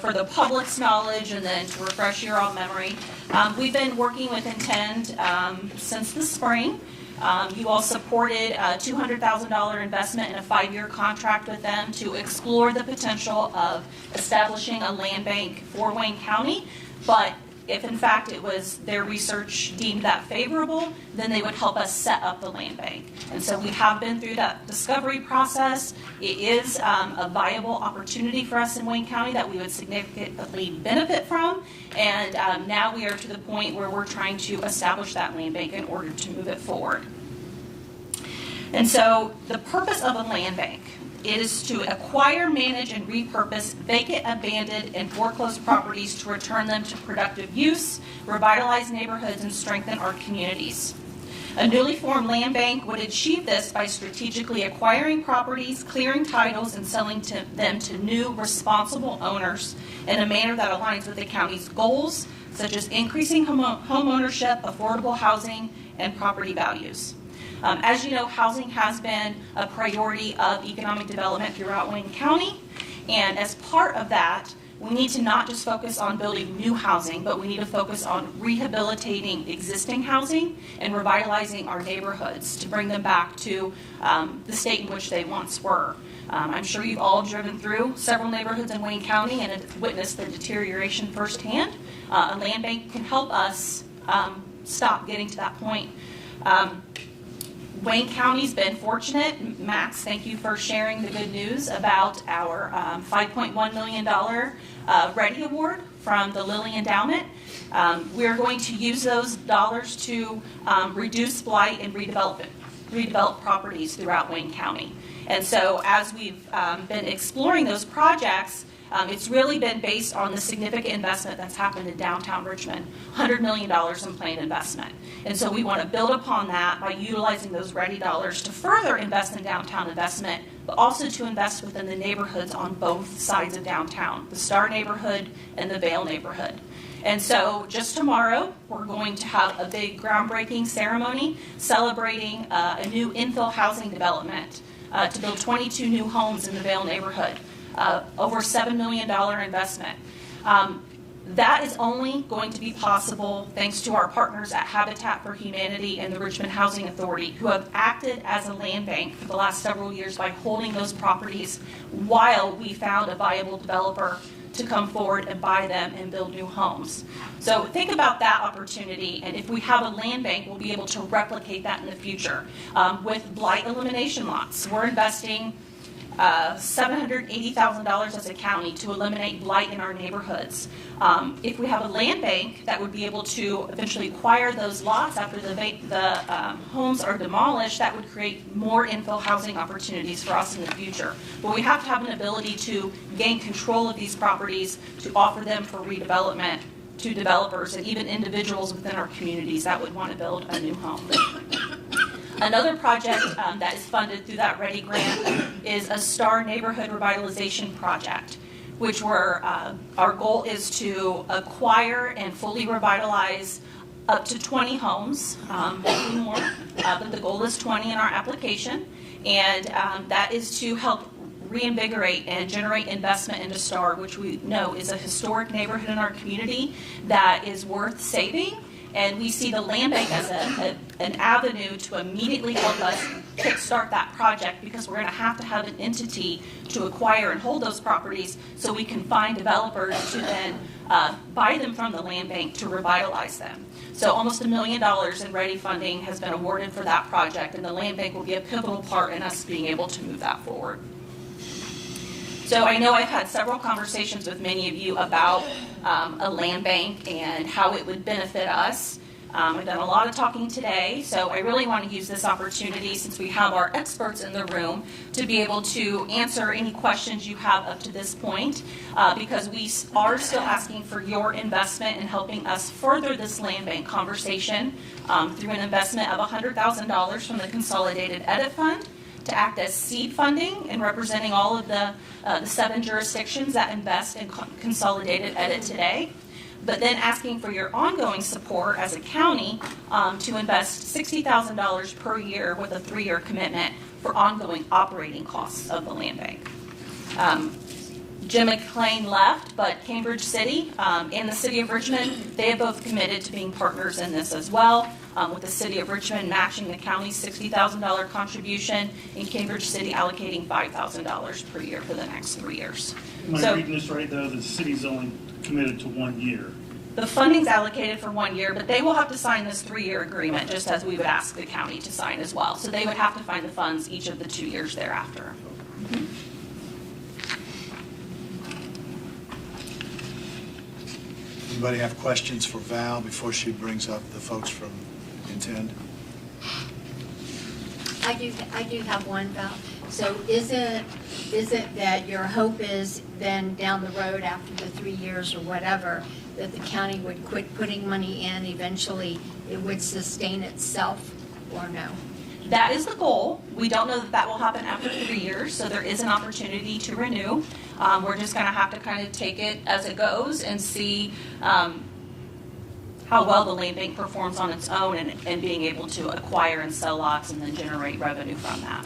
for the public's knowledge and then to refresh your own memory, we've been working with Intend since the spring. You all supported a $200,000 investment in a 5-year contract with them to explore the potential of establishing a land bank for Wayne County. But if in fact it was their research deemed that favorable, then they would help us set up the land bank. And so we have been through that discovery process. It is a viable opportunity for us in Wayne County that we would significantly benefit from. And now we are to the point where we're trying to establish that land bank in order to move it forward. And so the purpose of a land bank is to acquire, manage, and repurpose vacant, abandoned, and foreclosed properties to return them to productive use, revitalize neighborhoods, and strengthen our communities. A newly formed land bank would achieve this by strategically acquiring properties, clearing titles, and selling them to new, responsible owners in a manner that aligns with the county's goals, such as increasing home ownership, affordable housing, and property values. As you know, housing has been a priority of economic development throughout Wayne County, and as part of that, we need to not just focus on building new housing, but we need to focus on rehabilitating existing housing and revitalizing our neighborhoods to bring them back to the state in which they once were. I'm sure you've all driven through several neighborhoods in Wayne County and have witnessed the deterioration firsthand. A land bank can help us stop getting to that point. Wayne County's been fortunate. Max, thank you for sharing the good news about our $5.1 million READY Award from the Lilly Endowment. We're going to use those dollars to reduce blight and redevelop properties throughout Wayne County. And so as we've been exploring those projects, it's really been based on the significant investment that's happened in downtown Richmond, $100 million in planned investment. And so we want to build upon that by utilizing those ready dollars to further invest in downtown investment, but also to invest within the neighborhoods on both sides of downtown, the Star neighborhood and the Vale neighborhood. And so just tomorrow, we're going to have a big groundbreaking ceremony celebrating a new infill housing development to build 22 new homes in the Vale neighborhood. Over $7 million investment. That is only going to be possible thanks to our partners at Habitat for Humanity and the Richmond Housing Authority, who have acted as a land bank for the last several years by holding those properties while we found a viable developer to come forward and buy them and build new homes. So think about that opportunity, and if we have a land bank, we'll be able to replicate that in the future. With blight elimination lots, we're investing $780,000 as a county to eliminate blight in our neighborhoods. If we have a land bank that would be able to eventually acquire those lots after the homes are demolished, that would create more infill housing opportunities for us in the future. But we have to have an ability to gain control of these properties, to offer them for redevelopment to developers and even individuals within our communities that would want to build a new home. Another project that is funded through that READY grant is a Star Neighborhood Revitalization Project, which our goal is to acquire and fully revitalize up to 20 homes, maybe more, but the goal is 20 in our application, and that is to help reinvigorate and generate investment into Star, which we know is a historic neighborhood in our community that is worth saving. And we see the land bank as an avenue to immediately help us kickstart that project, because we're going to have an entity to acquire and hold those properties so we can find developers to then buy them from the land bank to revitalize them. So almost $1 million in READY funding has been awarded for that project, and the land bank will be a pivotal part in us being able to move that forward. So I know I've had several conversations with many of you about a land bank and how it would benefit us. I've done a lot of talking today, so I really want to use this opportunity, since we have our experts in the room, to be able to answer any questions you have up to this point, because we are still asking for your investment in helping us further this land bank conversation through an investment of $100,000 from the Consolidated Edit Fund, to act as seed funding and representing all of the 7 jurisdictions that invest in Consolidated Edit today, but then asking for your ongoing support as a county to invest $60,000 per year with a 3-year commitment for ongoing operating costs of the land bank. Jim McClain left, but Cambridge City and the City of Richmond, they have both committed to being partners in this as well, with the City of Richmond matching the county's $60,000 contribution and Cambridge City allocating $5,000 per year for the next 3 years. Am I reading this right, though? The city's only committed to 1 year. The funding's allocated for 1 year, but they will have to sign this 3-year agreement, just as we would ask the county to sign as well. So they would have to find the funds each of the 2 years thereafter. Anybody have questions for Val before she brings up the folks from Intend? I do have one, Val. So is it that your hope is then down the road after the 3 years or whatever, that the county would quit putting money in, eventually it would sustain itself, or no? That is the goal. We don't know that that will happen after 3 years, so there is an opportunity to renew. We're just going to have to kind of take it as it goes and see how well the land bank performs on its own and being able to acquire and sell lots and then generate revenue from that.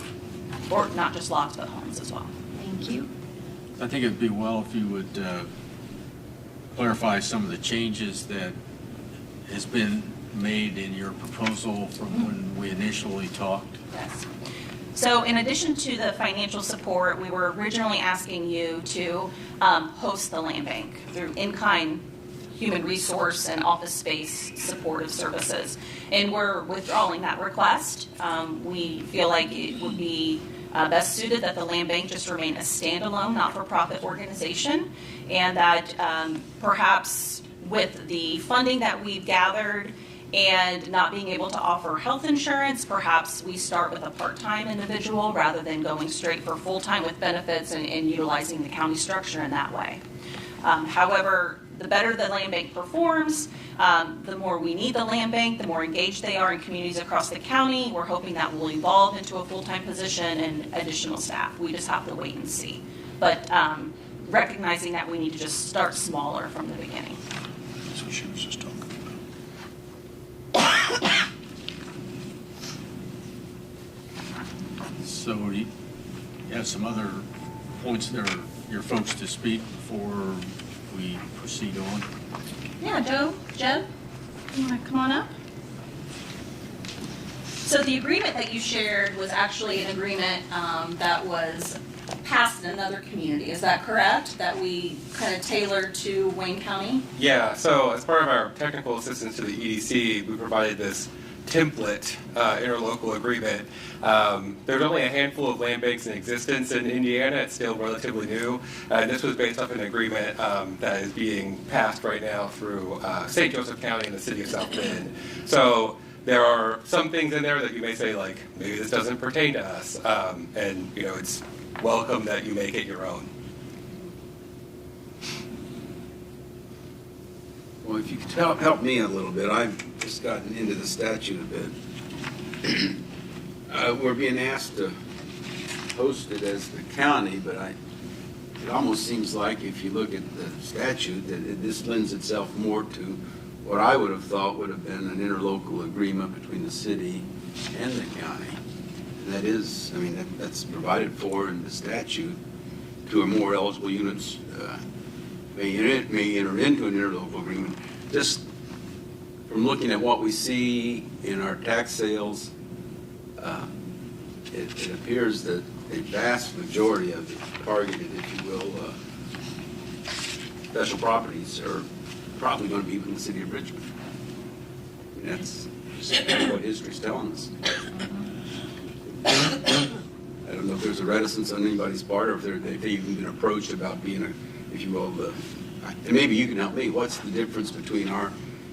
Or not just lots, but homes as well. Thank you. I think it'd be well if you would clarify some of the changes that has been made in your proposal from when we initially talked. Yes. So in addition to the financial support, we were originally asking you to host the land bank through in-kind human resource and office space supportive services. And we're withdrawing that request. We feel like it would be best suited that the land bank just remain a standalone, not-for-profit organization, and that perhaps with the funding that we've gathered and not being able to offer health insurance, perhaps we start with a part-time individual rather than going straight for full-time with benefits and utilizing the county structure in that way. However, the better the land bank performs, the more we need the land bank, the more engaged they are in communities across the county. We're hoping that will evolve into a full-time position and additional staff. We just have to wait and see. But recognizing that we need to just start smaller from the beginning. That's what she was just talking about. So you have some other points there, your folks to speak before we proceed on? Yeah, Jeb, you want to come on up? So the agreement that you shared was actually an agreement that was passed in another community. Is that correct? That we kind of tailored to Wayne County? Yeah, so as part of our technical assistance to the EDC, we provided this template interlocal agreement. There's only a handful of land banks in existence in Indiana. It's still relatively new. And this was based off an agreement that is being passed right now through St. Joseph County and the city of South Bend. So there are some things in there that you may say, like, maybe this doesn't pertain to us. And, you know, it's welcome that you make it your own. Well, if you could help me a little bit, I've just gotten into the statute a bit. We're being asked to host it as the county, but it almost seems like if you look at the statute, that this lends itself more to what I would have thought would have been an interlocal agreement between the city and the county. And that is, I mean, that's provided for in the statute. Two or more eligible units may enter into an interlocal agreement. Just from looking at what we see in our tax sales, it appears that a vast majority of the targeted, if you will, special properties are probably going to be in the city of Richmond. And that's what history's telling us. I don't know if there's a reticence on anybody's part, or if they've even been approached about being a, if you will, and maybe you can help me. What's the difference between our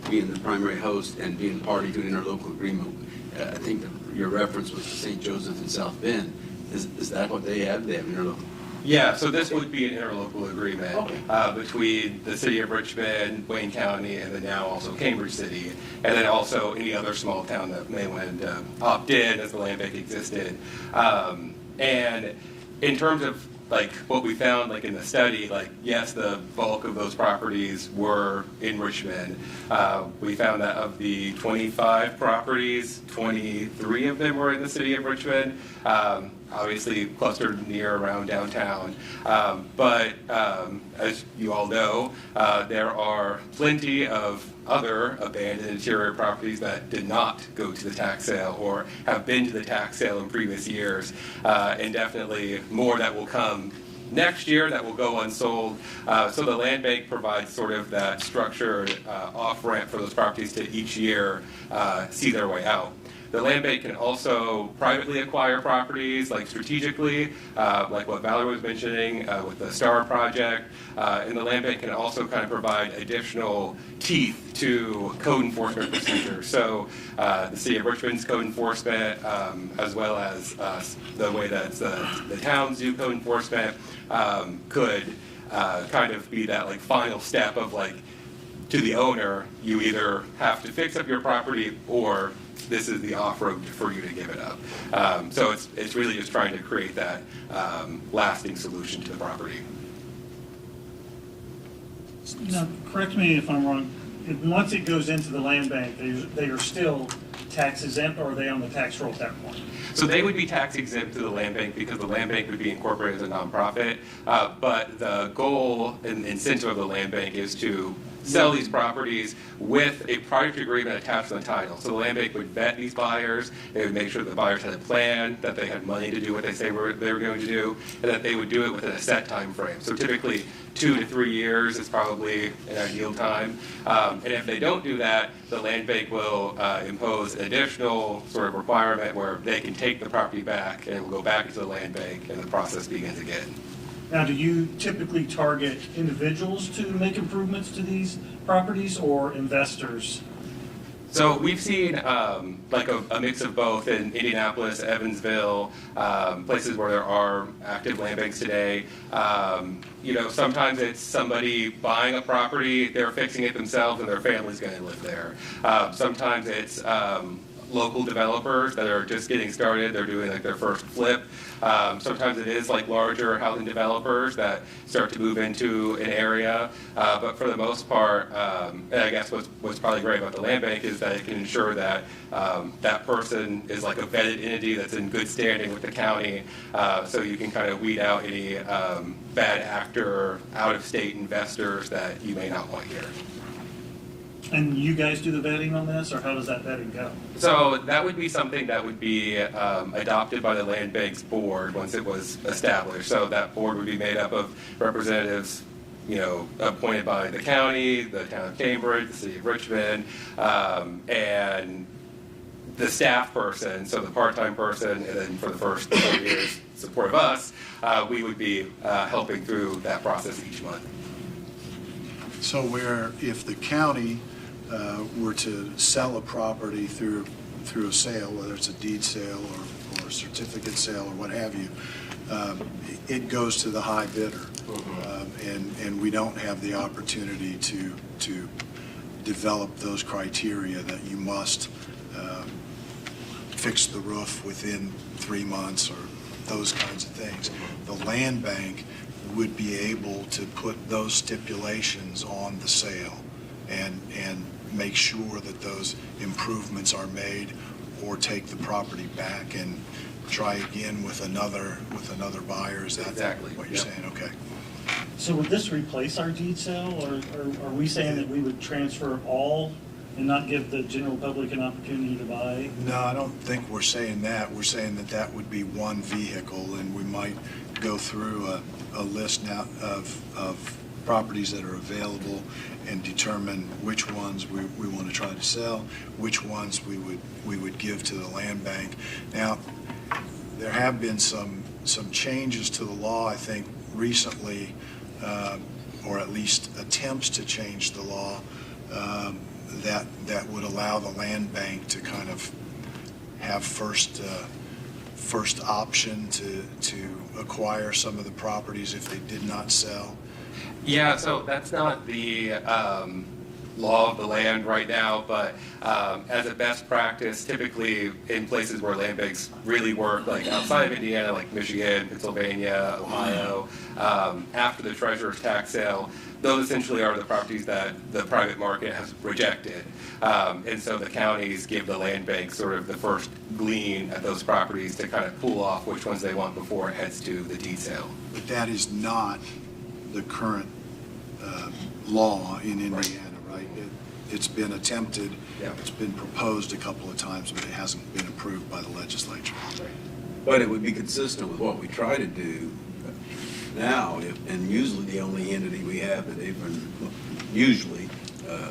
being the primary host and being party to an interlocal agreement? I think your reference was to St. Joseph and South Bend. Is that what they have? They have interlocal? Yeah, so this would be an interlocal agreement between the city of Richmond, Wayne County, and then now also Cambridge City, and then also any other small town that may want to opt in as the land bank existed. And in terms of like what we found like in the study, like yes, the bulk of those properties were in Richmond. We found that of the 25 properties, 23 of them were in the city of Richmond. Obviously clustered near around downtown. But as you all know, there are plenty of other abandoned interior properties that did not go to the tax sale or have been to the tax sale in previous years, and definitely more that will come next year that will go unsold. So the land bank provides sort of that structured off-ramp for those properties to each year see their way out. The land bank can also privately acquire properties, like strategically, like what Valerie was mentioning with the STAR project. And the land bank can also kind of provide additional teeth to code enforcement procedures. So the city of Richmond's code enforcement, as well as the way that the towns do code enforcement, could kind of be that like final step of like, to the owner, you either have to fix up your property or this is the off-road for you to give it up. So it's really just trying to create that lasting solution to the property. Now, correct me if I'm wrong, once it goes into the land bank, they are still tax exempt, or are they on the tax roll at that point? So they would be tax exempt to the land bank because the land bank would be incorporated as a nonprofit. But the goal and incentive of the land bank is to sell these properties with a project agreement attached to the title. So the land bank would vet these buyers, they would make sure the buyers had a plan, that they had money to do what they say they were going to do, and that they would do it within a set time frame. So typically 2 to 3 years is probably an ideal time. And if they don't do that, the land bank will impose an additional sort of requirement where they can take the property back and it will go back into the land bank and the process begins again. Now, do you typically target individuals to make improvements to these properties or investors? So we've seen like a mix of both in Indianapolis, Evansville, places where there are active land banks today. Sometimes it's somebody buying a property, they're fixing it themselves, and their family's going to live there. Sometimes it's local developers that are just getting started. They're doing like their first flip. Sometimes it is like larger housing developers that start to move into an area. But for the most part, and I guess what's probably great about the land bank is that it can ensure that that person is like a vetted entity that's in good standing with the county. So you can kind of weed out any bad actor, out-of-state investors that you may not want here. And you guys do the vetting on this, or how does that vetting go? So that would be something that would be adopted by the land bank's board once it was established. So that board would be made up of representatives, appointed by the county, the town of Cambridge, the city of Richmond, and the staff person, so the part-time person, and then for the first 4 years, support of us, we would be helping through that process each month. So if the county were to sell a property through a sale, whether it's a deed sale or a certificate sale or what have you, it goes to the high bidder. And we don't have the opportunity to develop those criteria that you must fix the roof within 3 months or those kinds of things. The land bank would be able to put those stipulations on the sale and make sure that those improvements are made, or take the property back and try again with another buyer. Is that exactly what you're saying? Okay. So would this replace our deed sale, or are we saying that we would transfer all and not give the general public an opportunity to buy? No, I don't think we're saying that. We're saying that would be one vehicle, and we might go through a list now of properties that are available and determine which ones we want to try to sell, which ones we would give to the land bank. Now, there have been some changes to the law, I think, recently, or at least attempts to change the law, that would allow the land bank to kind of have first option to acquire some of the properties if they did not sell. Yeah, so that's not the law of the land right now, but as a best practice, typically in places where land banks really work, like outside of Indiana, like Michigan, Pennsylvania, Ohio, after the treasurer's tax sale, those essentially are the properties that the private market has rejected. And so the counties give the land bank sort of the first glean at those properties to kind of pull off which ones they want before it heads to the deed sale. But that is not the current law in Indiana, right? It's been attempted, it's been proposed a couple of times, but it hasn't been approved by the legislature. But it would be consistent with what we try to do now, and usually the only entity we have that even usually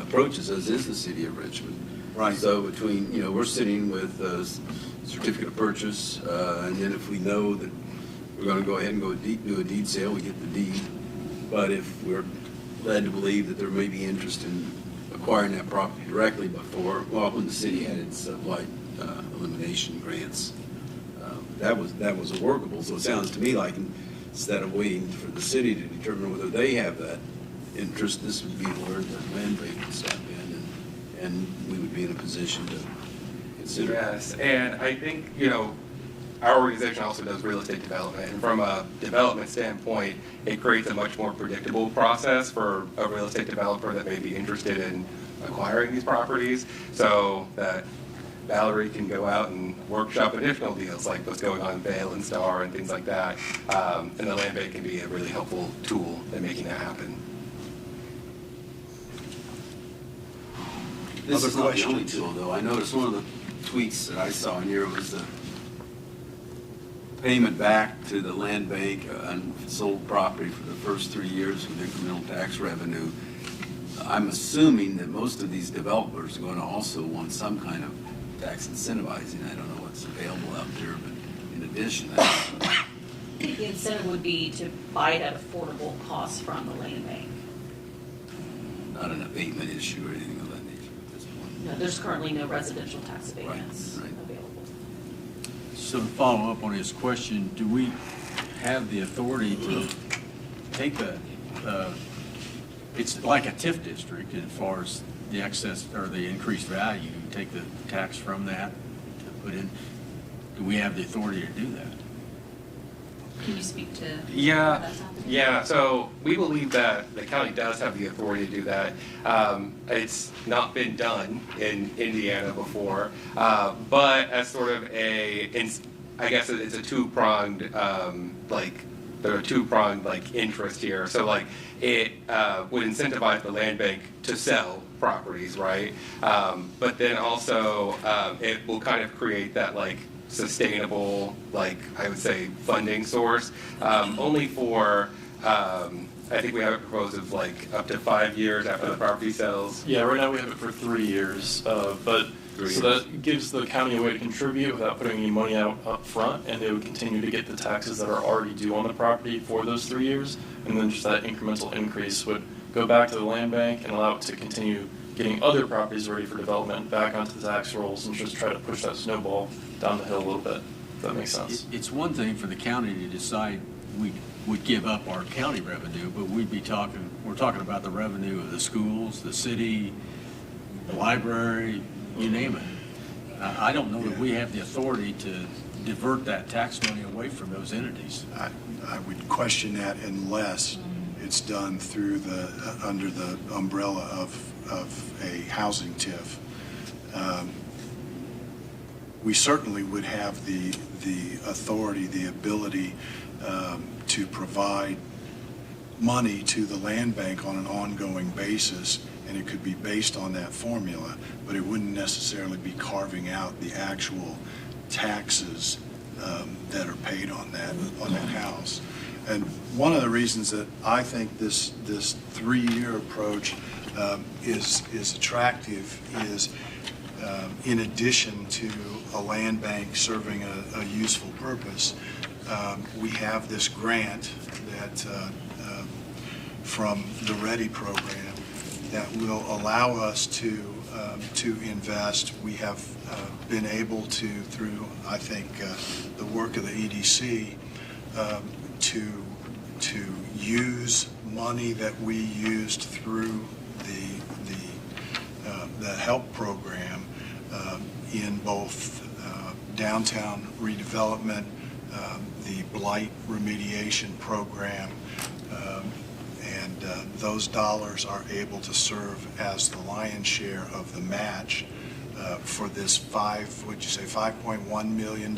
approaches us is the city of Richmond. Right. So between, we're sitting with a certificate of purchase, and then if we know that we're going to go ahead and do a deed sale, we get the deed. But if we're led to believe that there may be interest in acquiring that property directly when the city had its blight elimination grants, that was workable. So it sounds to me like instead of waiting for the city to determine whether they have that interest, this would be where the land bank would step in, and we would be in a position to consider. Yes, and I think, our organization also does real estate development, and from a development standpoint, it creates a much more predictable process for a real estate developer that may be interested in acquiring these properties, so that Valerie can go out and workshop additional deals like what's going on in Vail and Star and things like that. And the land bank can be a really helpful tool in making that happen. This Other is not the only questions? tool, though. I noticed one of the tweaks that I saw in here was the payment back to the land bank on sold property for the first 3 years with incremental tax revenue. I'm assuming that most of these developers are going to also want some kind of tax incentivizing. I don't know what's available out there, but in addition to that, The incentive would be to buy it at affordable cost from the land bank. not an abatement issue or anything of that nature at this point. No, there's currently no residential tax abatements available. So to follow up on his question, do we have the authority to take it's like a TIF district as far as the excess or the increased value, take the tax from that to put in, do we have the authority to do that? Can you speak to? Yeah, so we believe that the county does have the authority to do that. It's not been done in Indiana before, but as sort of I guess it's a two-pronged, there are two-pronged interest here. So it would incentivize the land bank to sell properties, right? But then also it will kind of create that sustainable, I would say, funding source, only for, I think we have it proposed of up to 5 years after the property sells. Yeah, right now we have it for 3 years, but so that gives the county a way to contribute without putting any money out up front, and they would continue to get the taxes that are already due on the property for those 3 years, and then just that incremental increase would go back to the land bank and allow it to continue getting other properties ready for development back onto the tax rolls and just try to push that snowball down the hill a little bit, if that makes sense. It's one thing for the county to decide we would give up our county revenue, but we're talking about the revenue of the schools, the city, the library, you name it. I don't know that we have the authority to divert that tax money away from those entities. I would question that unless it's done through under the umbrella of a housing TIF. We certainly would have the authority, the ability to provide money to the land bank on an ongoing basis, and it could be based on that formula, but it wouldn't necessarily be carving out the actual taxes that are paid on that house. And one of the reasons that I think this 3-year approach is attractive is in addition to a land bank serving a useful purpose, we have this grant that from the READY program that will allow us to invest. We have been able to, through I think the work of the EDC, to use money that we used through the HELP program in both downtown redevelopment, the blight remediation program, and those dollars are able to serve as the lion's share of the match for this $5.1 million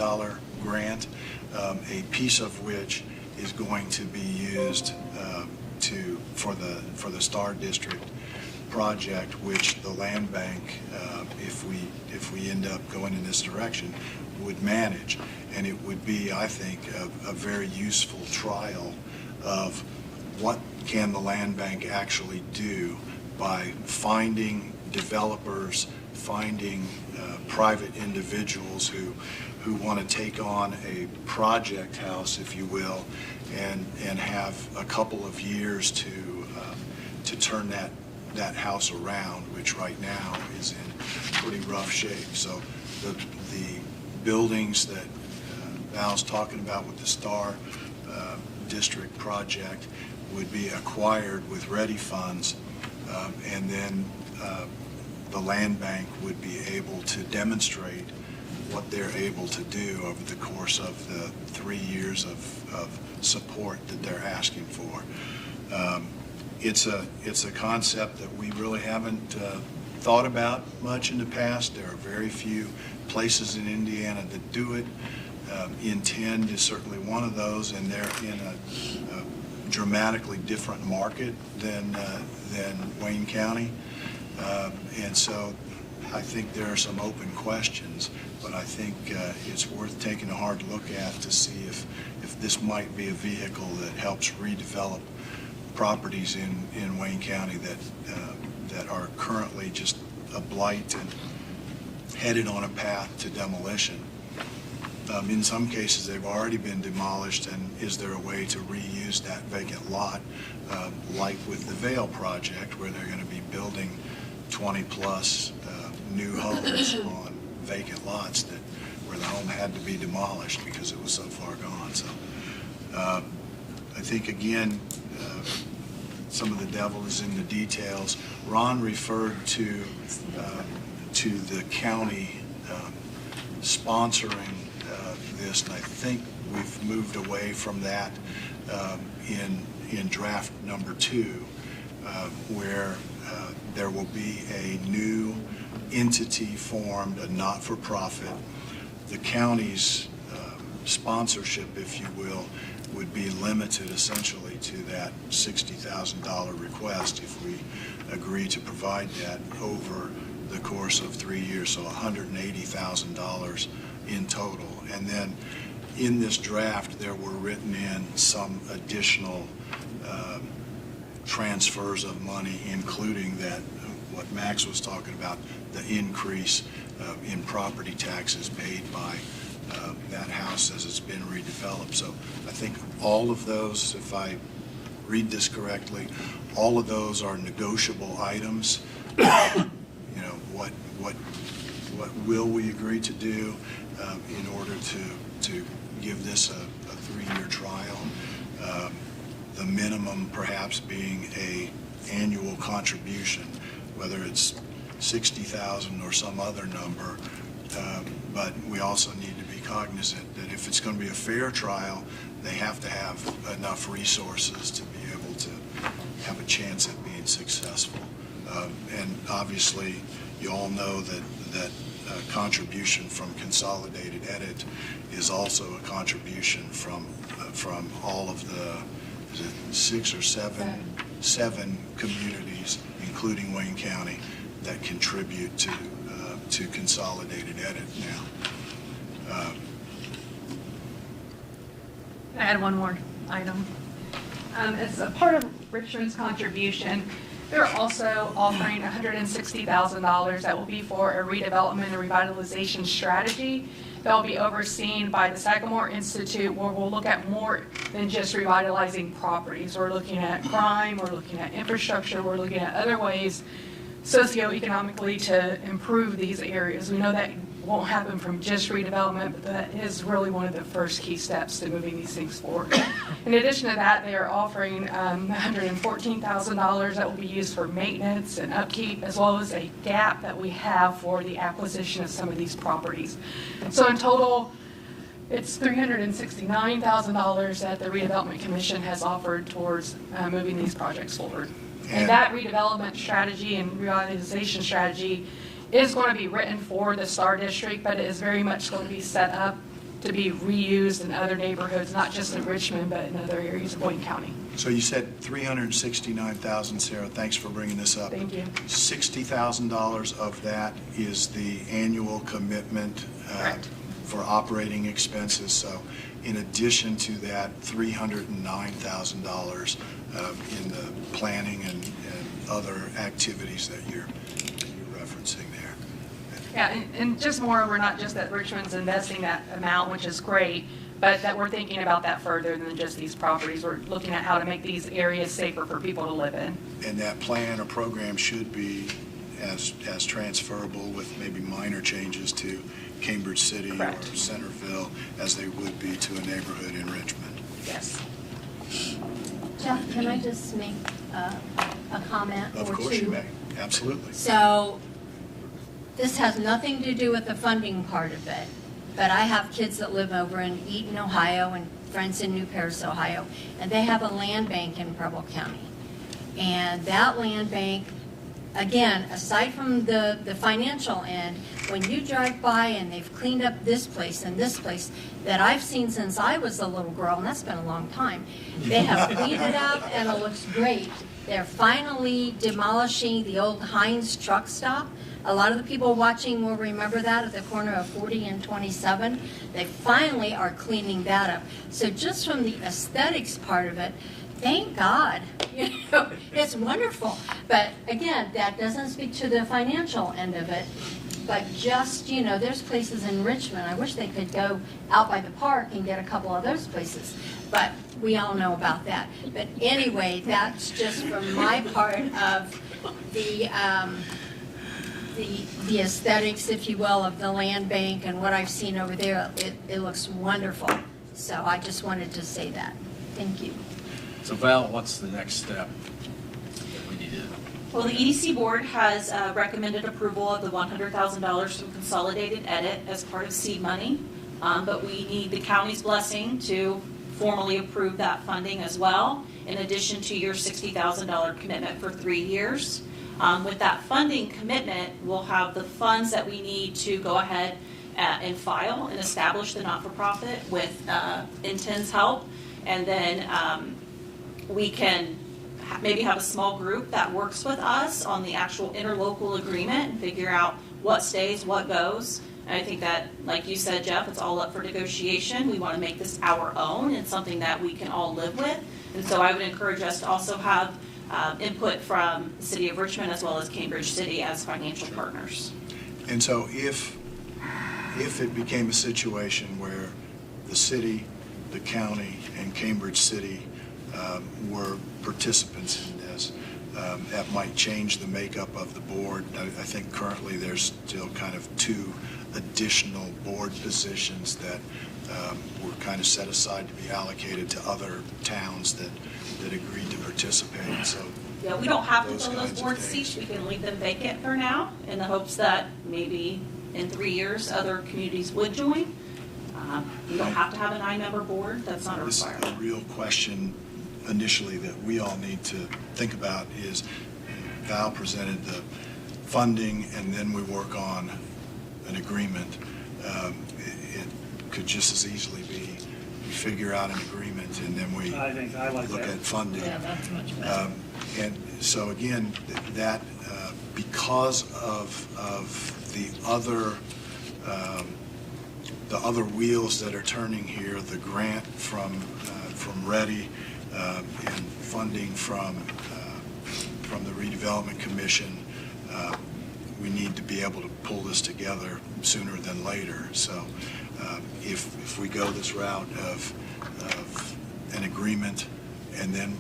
grant, a piece of which is going to be used for the Star District project, which the land bank, if we end up going in this direction, would manage. And it would be, I think, a very useful trial of what can the land bank actually do by finding developers, finding private individuals who want to take on a project house, if you will, and have a couple of years to turn that house around, which right now is in pretty rough shape. So the buildings that Val's talking about with the Star District project would be acquired with READY funds, and then the land bank would be able to demonstrate what they're able to do over the course of the 3 years of support that they're asking for. It's a concept that we really haven't thought about much in the past. There are very few places in Indiana that do it. In 10 is certainly one of those, and they're in a dramatically different market than Wayne County. And so I think there are some open questions, but I think it's worth taking a hard look at to see if this might be a vehicle that helps redevelop properties in Wayne County that are currently just a blight and headed on a path to demolition. In some cases, they've already been demolished, and is there a way to reuse that vacant lot, like with the Vale project, where they're going to be building 20-plus new homes on vacant lots where the home had to be demolished because it was so far gone. So I think, again, some of the devil is in the details. Ron referred to the county sponsoring this, and I think we've moved away from that in draft number 2, where there will be a new entity formed, a not-for-profit. The county's sponsorship, if you will, would be limited essentially to that $60,000 request if we agree to provide that over the course of 3 years, so $180,000 in total. And then in this draft, there were written in some additional transfers of money, including that, what Max was talking about, the increase in property taxes paid by that house as it's been redeveloped. So I think all of those, if I read this correctly, all of those are negotiable items. You know, what will we agree to do in order to give this a 3-year trial? The minimum perhaps being a annual contribution, whether it's 60,000 or some other number. But we also need to be cognizant that if it's going to be a fair trial, they have to have enough resources to be able to have a chance at being successful. And obviously, you all know that contribution from Consolidated Edit is also a contribution from all of the 6 or 7 communities, including Wayne County, that contribute to Consolidated Edit now. I had one more item. As a part of Richmond's contribution, they're also offering $160,000 that will be for a redevelopment and revitalization strategy that will be overseen by the Sagamore Institute, where we'll look at more than just revitalizing properties. We're looking at crime, we're looking at infrastructure, we're looking at other ways socioeconomically to improve these areas. We know that won't happen from just redevelopment, but that is really one of the first key steps to moving these things forward. In addition to that, they are offering $114,000 that will be used for maintenance and upkeep, as well as a gap that we have for the acquisition of some of these properties. So in total, it's $369,000 that the Redevelopment Commission has offered towards moving these projects forward. And that redevelopment strategy and revitalization strategy is going to be written for the Star District, but it is very much going to be set up to be reused in other neighborhoods, not just in Richmond, but in other areas of Wayne County. So you said $369,000, Sarah. Thanks for bringing this up. Thank you. $60,000 of that is the annual commitment for operating expenses. So in addition to that, $309,000 in the planning and other activities that you're referencing there. Yeah, and just moreover, not just that Richmond's investing that amount, which is great, but that we're thinking about that further than just these properties. We're looking at how to make these areas safer for people to live in. And that plan or program should be as transferable with maybe minor changes to Cambridge City or Centerville as they would be to a neighborhood in Richmond. Yes. Jeff, can I just make a comment or two? Of course you may. Absolutely. So this has nothing to do with the funding part of it, but I have kids that live over in Eaton, Ohio, and friends in New Paris, Ohio, and they have a land bank in Preble County. And that land bank again, aside from the financial end, when you drive by and they've cleaned up this place and this place that I've seen since I was a little girl, and that's been a long time, they have cleaned it up and it looks great. They're finally demolishing the old Heinz truck stop. A lot of the people watching will remember that at the corner of 40 and 27. They finally are cleaning that up. So just from the aesthetics part of it, thank God. You know, it's wonderful. But again, that doesn't speak to the financial end of it. But just, you know, there's places in Richmond, I wish they could go out by the park and get a couple of those places. But we all know about that. But anyway, that's just from my part of the aesthetics, if you will, of the land bank and what I've seen over there. It looks wonderful. So I just wanted to say that. Thank you. So Val, what's the next step that we need to? Well, the EDC board has recommended approval of the $100,000 from Consolidated Edit as part of seed money, but we need the county's blessing to formally approve that funding as well, in addition to your $60,000 commitment for 3 years. With that funding commitment, we'll have the funds that we need to go ahead and file and establish the not-for-profit with Intend's help, and then we can maybe have a small group that works with us on the actual interlocal agreement and figure out what stays, what goes. And I think that, like you said, Jeff, it's all up for negotiation. We want to make this our own and something that we can all live with. And so I would encourage us to also have input from the City of Richmond as well as Cambridge City as financial partners. And so if it became a situation where the city, the county, and Cambridge City were participants in this, that might change the makeup of the board. I think currently there's still kind of 2 additional board positions that were kind of set aside to be allocated to other towns that agreed to participate. So yeah, we don't have to fill those board seats. We can leave them vacant for now in the hopes that maybe in 3 years other communities would join. You don't have to have a 9-member board. That's not a requirement. The real question initially that we all need to think about is Val presented the funding and then we work on an agreement. It could just as easily be we figure out an agreement and then we look at funding. Yeah, that's much better. And so again, that because of the other wheels that are turning here, the grant from READY and funding from the Redevelopment Commission, we need to be able to pull this together sooner than later. So if we go this route of an agreement and then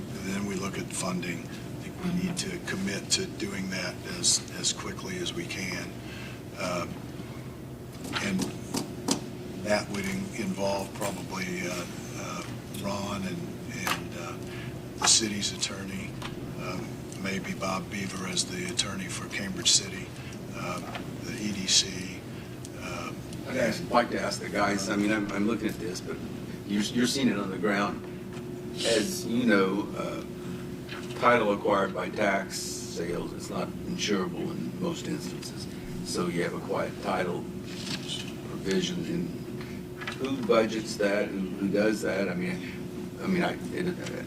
we look at funding, I think we need to commit to doing that as quickly as we can. And that would involve probably Ron and the city's attorney, maybe Bob Beaver as the attorney for Cambridge City, the EDC. I'd like to ask the guys, I mean, I'm looking at this, but you're seeing it on the ground. As you know, title acquired by tax sales is not insurable in most instances. So you have a quiet title provision, and who budgets that? Who does that? I mean,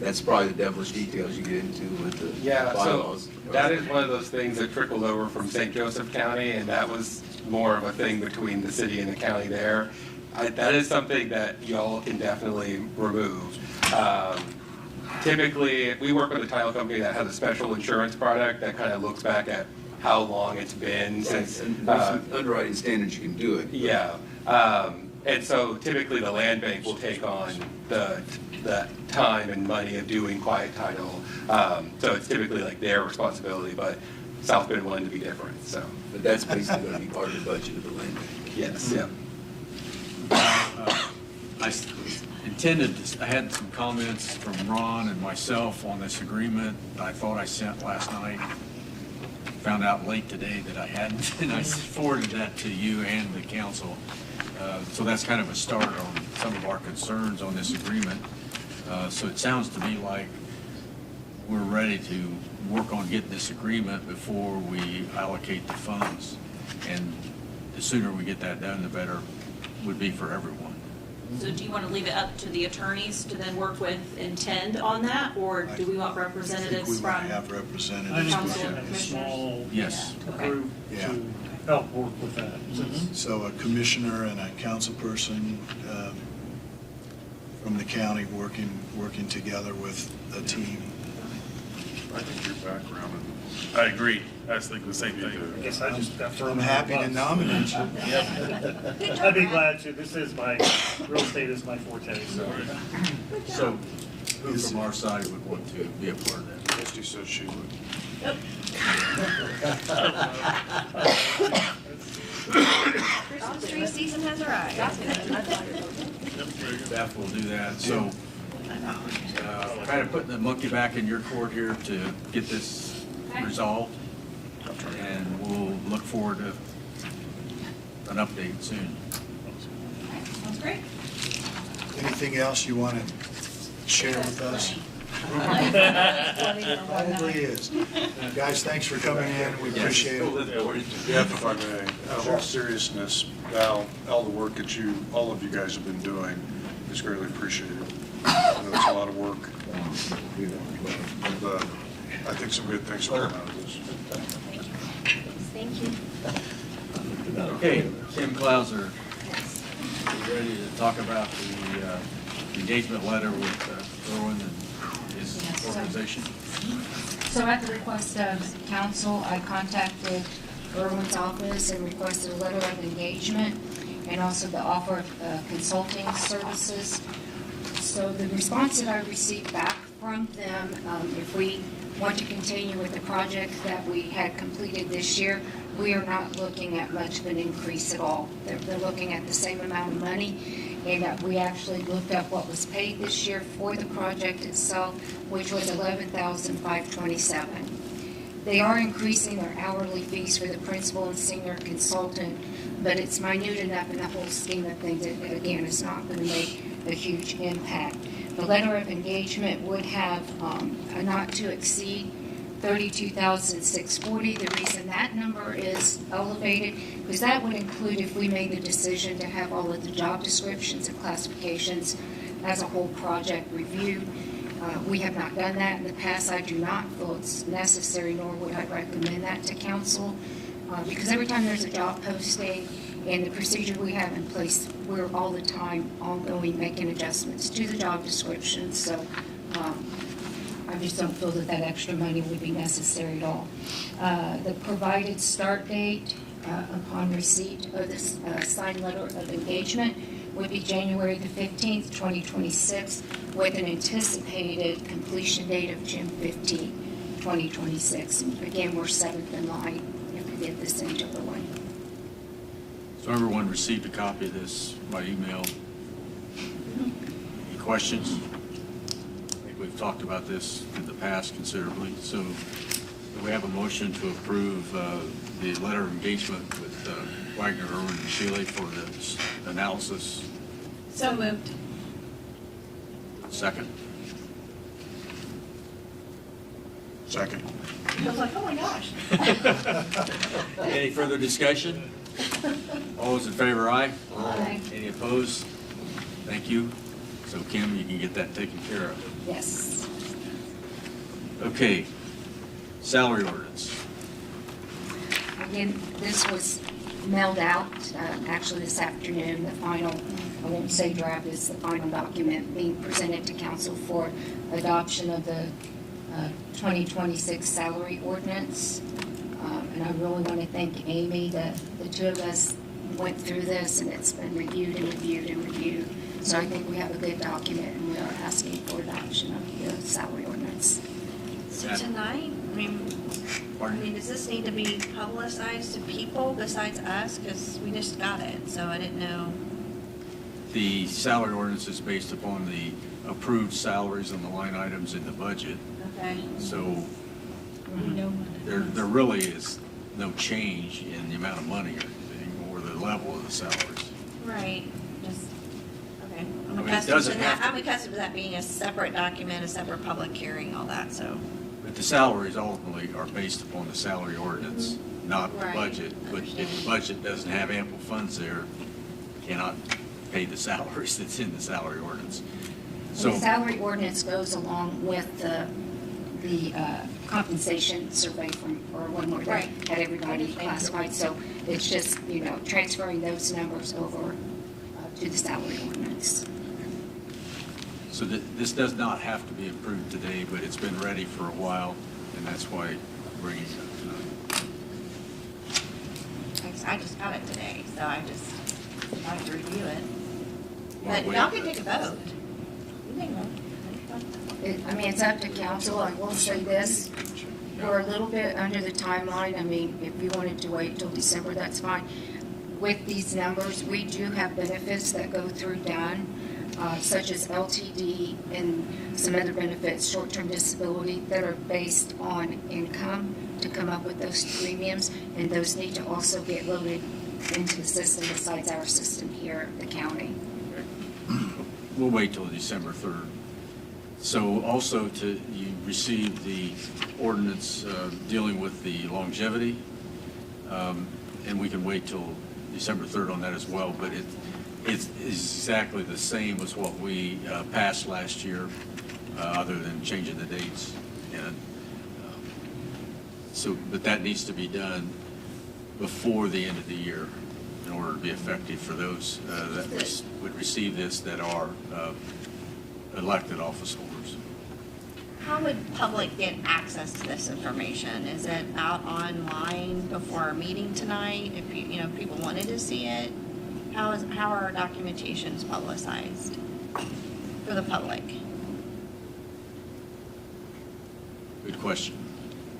that's probably the devilish details you get into with the bylaws. So that is one of those things that trickled over from St. Joseph County, and that was more of a thing between the city and the county there. That is something that y'all can definitely remove. Typically, we work with a title company that has a special insurance product that kind of looks back at how long it's been since. And there's some underwriting standards you can do it. Yeah. And so typically the land bank will take on the time and money of doing quiet title. So it's typically like their responsibility, but South Bend wanted to be different, so. But that's basically going to be part of the budget of the land bank. Yes, yeah. I had some comments from Ron and myself on this agreement that I thought I sent last night. Found out late today that I hadn't, and I forwarded that to you and the council. So that's kind of a start on some of our concerns on this agreement. So it sounds to me like we're ready to work on getting this agreement before we allocate the funds. And the sooner we get that done, the better would be for everyone. So do you want to leave it up to the attorneys to then work with Intend on that, or do we want I think representatives we from? want to have I think representatives. we Council should have a commissioners? small Yes. group Yeah. to help work with that. So a commissioner and a council person from the county working together with a team. I think your background. I agree. I was thinking the same thing. I guess I just got thrown. I'm happy to nominate you. I'd be glad to. This is real estate is my forte, so. So who from our side would want to be a part of that? Christie said she would. Christmas tree season has arrived. Beth will do that. So kind of putting the monkey back in your court here to get this resolved. And we'll look forward to an update soon. Sounds great. Anything else you want to share with us? Probably is. Guys, thanks for coming in. We appreciate it. Jeff, if I may, in all seriousness, Val, all the work that all of you guys have been doing is greatly appreciated. I know it's a lot of work. And I think some good things will come out of this. Thank you. Okay, Kim Clauser, you ready to talk about the engagement letter with Irwin and his organization? So at the request of council, I contacted Irwin's office and requested a letter of engagement and also the offer of consulting services. So the response that I received back from them, if we want to continue with the project that we had completed this year, we are not looking at much of an increase at all. They're looking at the same amount of money, and we actually looked up what was paid this year for the project itself, which was $11,527. They are increasing their hourly fees for the principal and senior consultant, but it's minute enough in the whole scheme of things that, again, it's not going to make a huge impact. The letter of engagement would have a not to exceed $32,640. The reason that number is elevated, because that would include if we made the decision to have all of the job descriptions and classifications as a whole project reviewed. We have not done that in the past. I do not feel it's necessary, nor would I recommend that to council, because every time there's a job posting and the procedure we have in place, we're all the time ongoing making adjustments to the job description. So I just don't feel that that extra money would be necessary at all. The provided start date upon receipt of this signed letter of engagement would be January the 15th, 2026, with an anticipated completion date of June 15, 2026. And again, we're seventh in line if we get this into the way. So everyone received a copy of this by email. Any questions? I think we've talked about this in the past considerably. So we have a motion to approve the letter of engagement with Wagner, Irwin, and Shealy for the analysis. So moved. Second. Second. I was like, oh my gosh. Any further discussion? All those in favor, aye? Aye. Any opposed? Thank you. So Kim, you can get that taken care of. Yes. Okay, salary ordinance. Again, this was mailed out actually this afternoon. The final, I won't say draft, is the final document being presented to council for adoption of the 2026 salary ordinance. And I really want to thank Amy. The two of us went through this, and it's been reviewed and reviewed and reviewed. So I think we have a good document, and we are asking for adoption of the salary ordinance. So tonight, does this need to be publicized to people besides us? Because we just got it, so I didn't know. The salary ordinance is based upon the approved salaries and the line items in the budget. Okay. So there really is no change in the amount of money or anything, or the level of the salaries. Right. Just, okay. I'm I mean, it accustomed doesn't to have that. to I'm accustomed to that being a separate document, a separate public hearing, all that, so. But the salaries ultimately are based upon the salary ordinance, not the Right. budget. But if the budget doesn't have ample funds there, cannot pay the salaries that's in the salary ordinance. So, The salary ordinance goes along with the compensation survey or one more that had everybody classified. So it's just, transferring those numbers over to the salary ordinance. so this does not have to be approved today, but it's been ready for a while, and that's why we're bringing it up tonight. I just got it today, so I just like to review it. Wanna But wait? y'all can take a vote. You can vote. It's up to council. I will say this, we're a little bit under the timeline. If you wanted to wait till December, that's fine. With these numbers, we do have benefits that go through DUN, such as LTD and some other benefits, short-term disability, that are based on income to come up with those premiums, and those need to also get loaded into the system besides our system here at the county. We'll wait till December 3rd. So also you received the ordinance dealing with the longevity, and we can wait till December 3rd on that as well, but it's exactly the same as what we passed last year, other than changing the dates. And but that needs to be done before the end of the year in order to be effective for those that would receive this that are elected office holders. How would public get access to this information? Is it out online before our meeting tonight? If people wanted to see it, how are our documentations publicized for the public? Good question.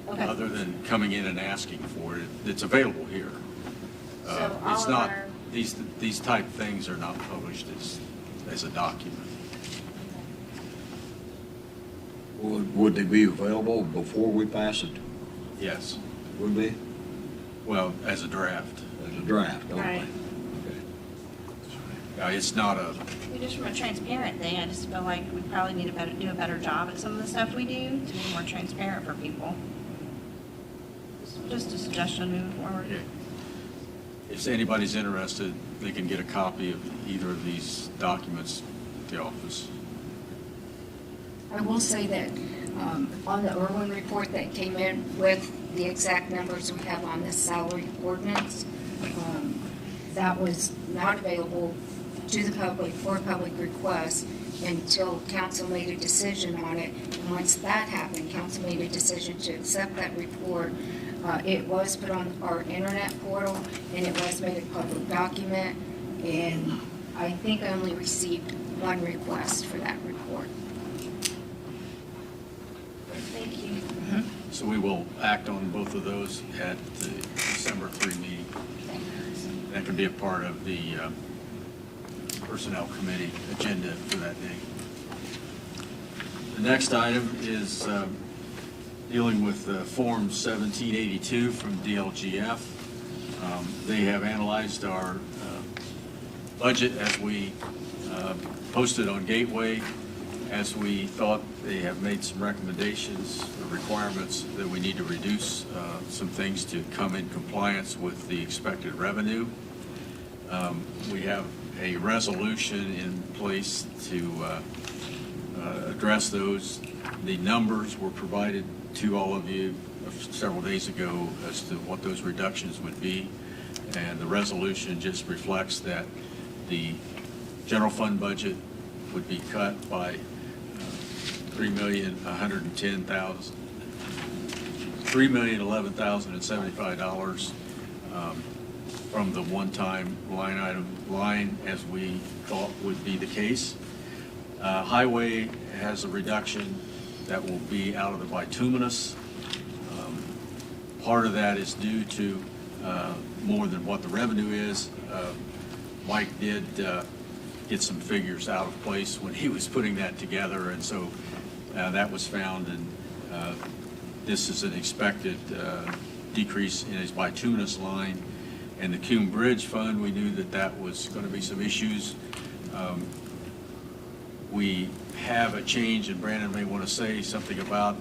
Okay. Other than coming in and asking for it, it's available here. So all It's of not, our- these type things are not published as a document. Would they be available before we pass it? Yes. Would be? Well, as a draft. As a draft, only. Right. It's not a, Just from a transparent thing, I just feel like we probably need to do a better job at some of the stuff we do to be more transparent for people. Just a suggestion moving forward. if anybody's interested, they can get a copy of either of these documents at the office. I will say that on the Irwin report that came in with the exact numbers we have on the salary ordinance, that was not available to the public for public request until council made a decision on it. And once that happened, council made a decision to accept that report. It was put on our internet portal, and it was made a public document, and I think I only received one request for that report. Thank you. So we will act on both of those at the December 3 meeting. That can be a part of the Personnel Committee agenda for that day. The next item is dealing with Form 1782 from DLGF. They have analyzed our budget as we posted on Gateway. As we thought, they have made some recommendations or requirements that we need to reduce some things to come in compliance with the expected revenue. We have a resolution in place to address those. The numbers were provided to all of you several days ago as to what those reductions would be. And the resolution just reflects that the general fund budget would be cut by $3,011,075 from the one-time line as we thought would be the case. Highway has a reduction that will be out of the bituminous. Part of that is due to more than what the revenue is. Mike did get some figures out of place when he was putting that together, and so that was found, and this is an expected decrease in his bituminous line. And the Coombe Bridge Fund, we knew that that was going to be some issues. We have a change, and Brandon may want to say something about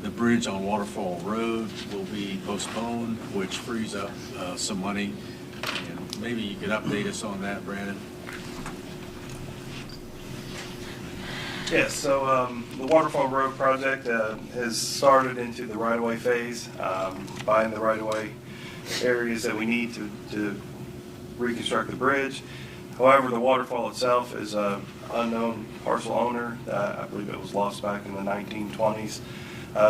the bridge on Waterfall Road will be postponed, which frees up some money. And maybe you could update us on that, Brandon? Yes, so the Waterfall Road project has started into the right-of-way phase, buying the right-of-way areas that we need to reconstruct the bridge. However, the waterfall itself is an unknown parcel owner. I believe it was lost back in the 1920s.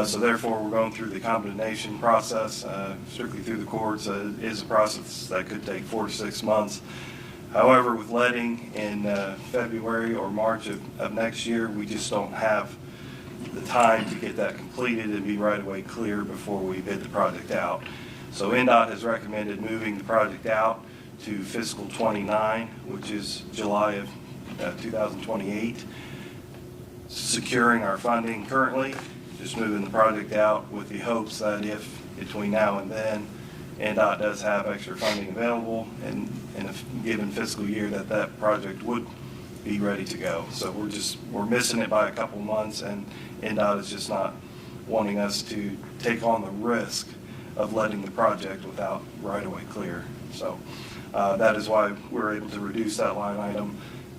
So therefore, we're going through the condemnation process, strictly through the courts. It is a process that could take 4 to 6 months. However, with letting in February or March of next year, we just don't have the time to get that completed and be right away clear before we bid the project out. So NDOT has recommended moving the project out to fiscal 29, which is July of 2028. Securing our funding currently, just moving the project out with the hopes that if between now and then NDOT does have extra funding available and in a given fiscal year that project would be ready to go. So we're missing it by a couple months, and NDOT is just not wanting us to take on the risk of letting the project without right-of-way clear. So that is why we're able to reduce that line item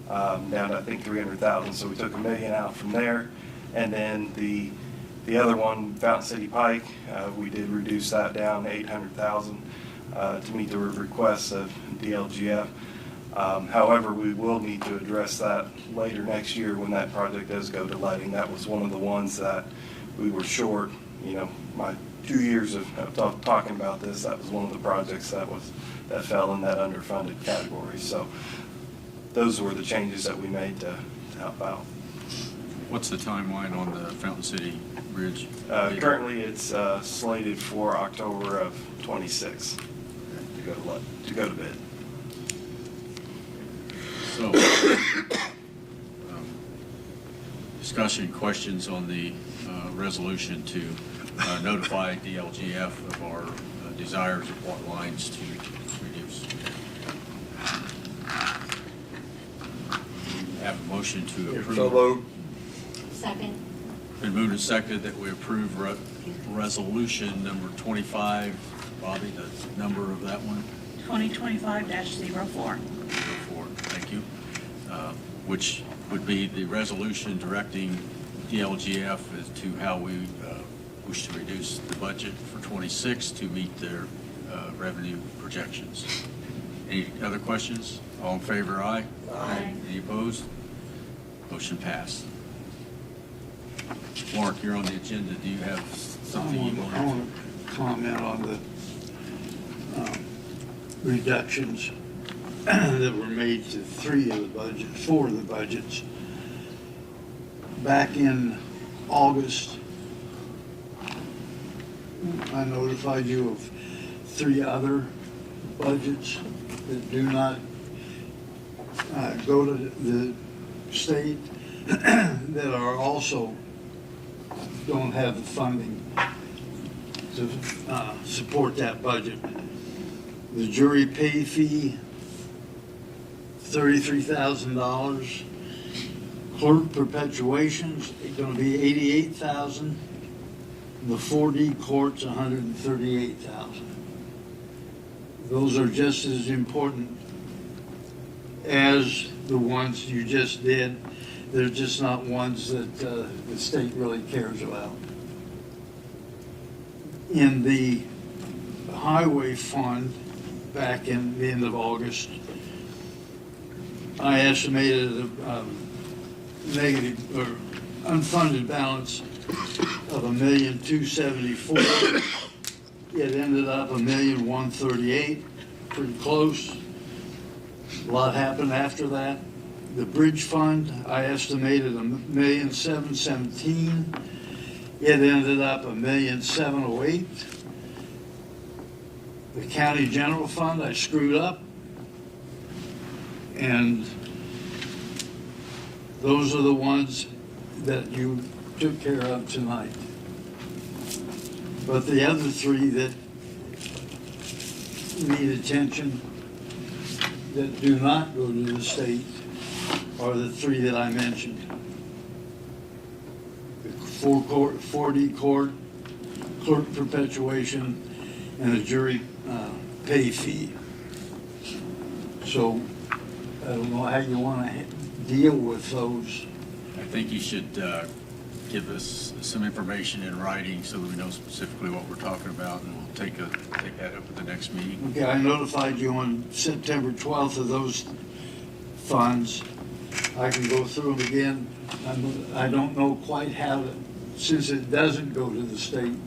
down to, I think, 300,000. So we took $1 million out from there, and then the other one, Fountain City Pike, we did reduce that down to 800,000 to meet the requests of DLGF. However, we will need to address that later next year when that project does go to letting. That was one of the ones that we were short. You know, my 2 years of talking about this, that was one of the projects that fell in that underfunded category. So those were the changes that we made to help out. What's the timeline on the Fountain City Bridge? Currently, it's slated for October of 26 to go to bid. So, discussion, questions on the resolution to notify DLGF of our desires of what lines to reduce. Have a motion to approve. So moved. Second. Been moved and seconded that we approve resolution number 25. Bobby, the number of that one? 2025-04. Thank you. Which would be the resolution directing DLGF as to how we wish to reduce the budget for 26 to meet their revenue projections. Any other questions? All in favor, aye? Aye. Any opposed? Motion passed. Mark, you're on the agenda. Do you have something you want to? I want to comment on the reductions that were made to 3 of the budget, 4 of the budgets. Back in August, I notified you of 3 other budgets that do not go to the state that are also don't have the funding to support that budget. The jury pay fee, $33,000. Clerk perpetuations, going to be $88,000. The 4D courts, $138,000. Those are just as important as the ones you just did. They're just not ones that the state really cares about. In the highway fund, back in the end of August, I estimated a negative or unfunded balance of $1,274,000. It ended up $1,138,000, pretty close. A lot happened after that. The bridge fund, I estimated $1,717,000. It ended up $1,708,000. The county general fund, I screwed up. And those are the ones that you took care of tonight. But the other 3 that need attention, that do not go to the state, are the 3 that I mentioned. The 4D court, clerk perpetuation, and a jury pay fee. So I don't know how you want to deal with those. I think you should give us some information in writing so that we know specifically what we're talking about, and we'll take that up at the next meeting. Okay, I notified you on September 12th of those funds. I can go through them again. I don't know quite how to, since it doesn't go to the state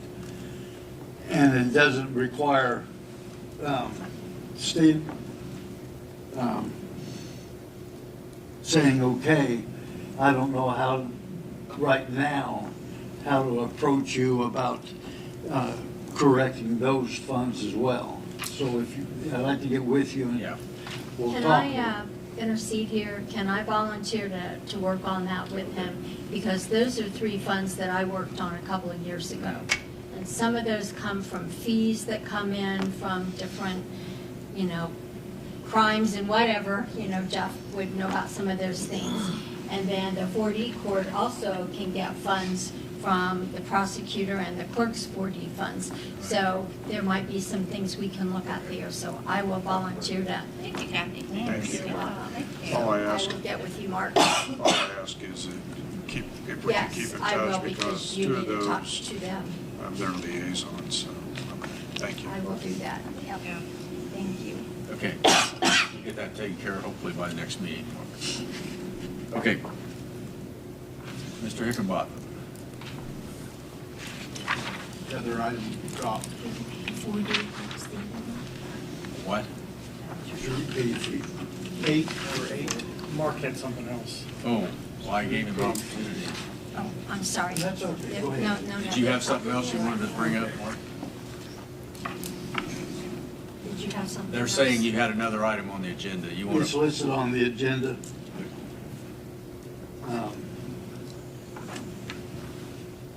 and it doesn't require state saying okay, I don't know how right now how to approach you about correcting those funds as well. So if you, I'd like to get with you and we'll Can talk. I intercede here? Can I volunteer to work on that with him? Because those are 3 funds that I worked on a couple of years ago. And some of those come from fees that come in from different, you know, crimes and whatever. You know, Jeff would know about some of those things. And then the 4D court also can get funds from the prosecutor and the clerk's 4D funds. So there might be some things we can look at there. So I will volunteer to. Thank you, Kathy. Thank you. All I ask, I will get with you, Mark. all I ask is that if we can Yes, keep in I will, touch, because because you 2 need of to talk those, to them. I'm their liaison, so, okay, thank you. I will do that. Yep. Thank you. Okay, we'll get that taken care of hopefully by the next meeting. Okay. Mr. Hickenbottom. The other item dropped. What? Jury pay fee. 8. Mark had something else. Oh, well, I gave him an opportunity. Oh, I'm sorry. That's okay, go No, ahead. no, no. Did you have something else you wanted to bring up, Mark? Did you have something They're else? saying you had another item on the agenda. You want It's to? listed on the agenda.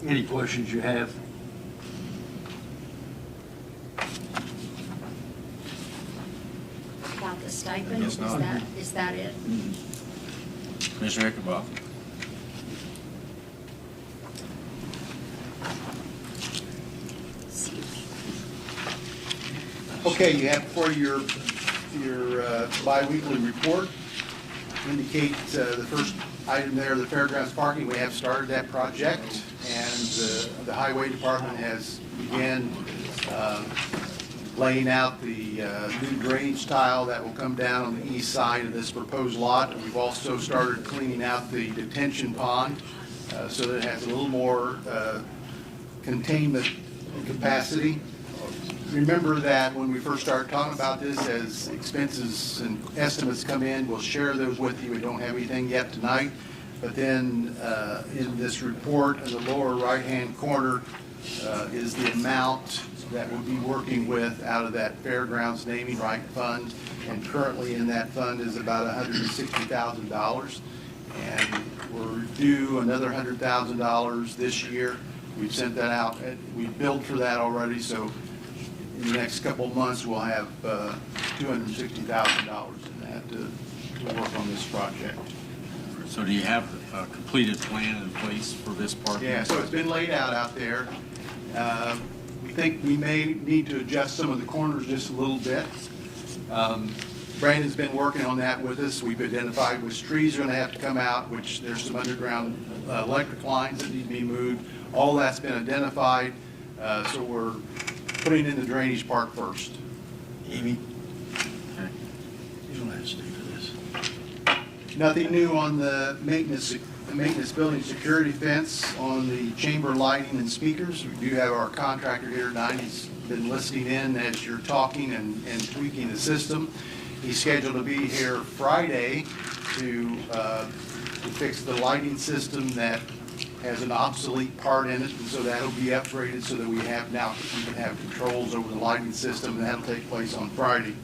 Any questions you have? About the stipend, Yes, not. is that it? Mr. Hickenbottom. Okay, you have before your bi-weekly report. Indicate the first item there, the fairgrounds parking. We have started that project, and the highway department has began laying out the new drainage tile that will come down on the east side of this proposed lot. And we've also started cleaning out the detention pond so that it has a little more containment capacity. Remember that when we first started talking about this, as expenses and estimates come in, we'll share those with you. We don't have anything yet tonight. But then in this report, in the lower right-hand corner, is the amount that we'll be working with out of that Fairgrounds Naming Right Fund. And currently in that fund is about $160,000. And we're due another $100,000 this year. We've sent that out. We've billed for that already, so in the next couple of months, we'll have $260,000 in that to work on this project. So do you have a completed plan in place for this parking? Yeah, so it's been laid out there. We think we may need to adjust some of the corners just a little bit. Brandon's been working on that with us. We've identified which trees are going to have to come out, which there's some underground electric lines that need to be moved. All that's been identified, so we're putting in the drainage part first. Amy? You don't have to stay for this. Nothing new on the maintenance building security fence on the chamber lighting and speakers. We do have our contractor here tonight. He's been listening in as you're talking and tweaking the system. He's scheduled to be here Friday to fix the lighting system that has an obsolete part in it, and so that'll be upgraded so that we can have controls over the lighting system, and that'll take place on Friday.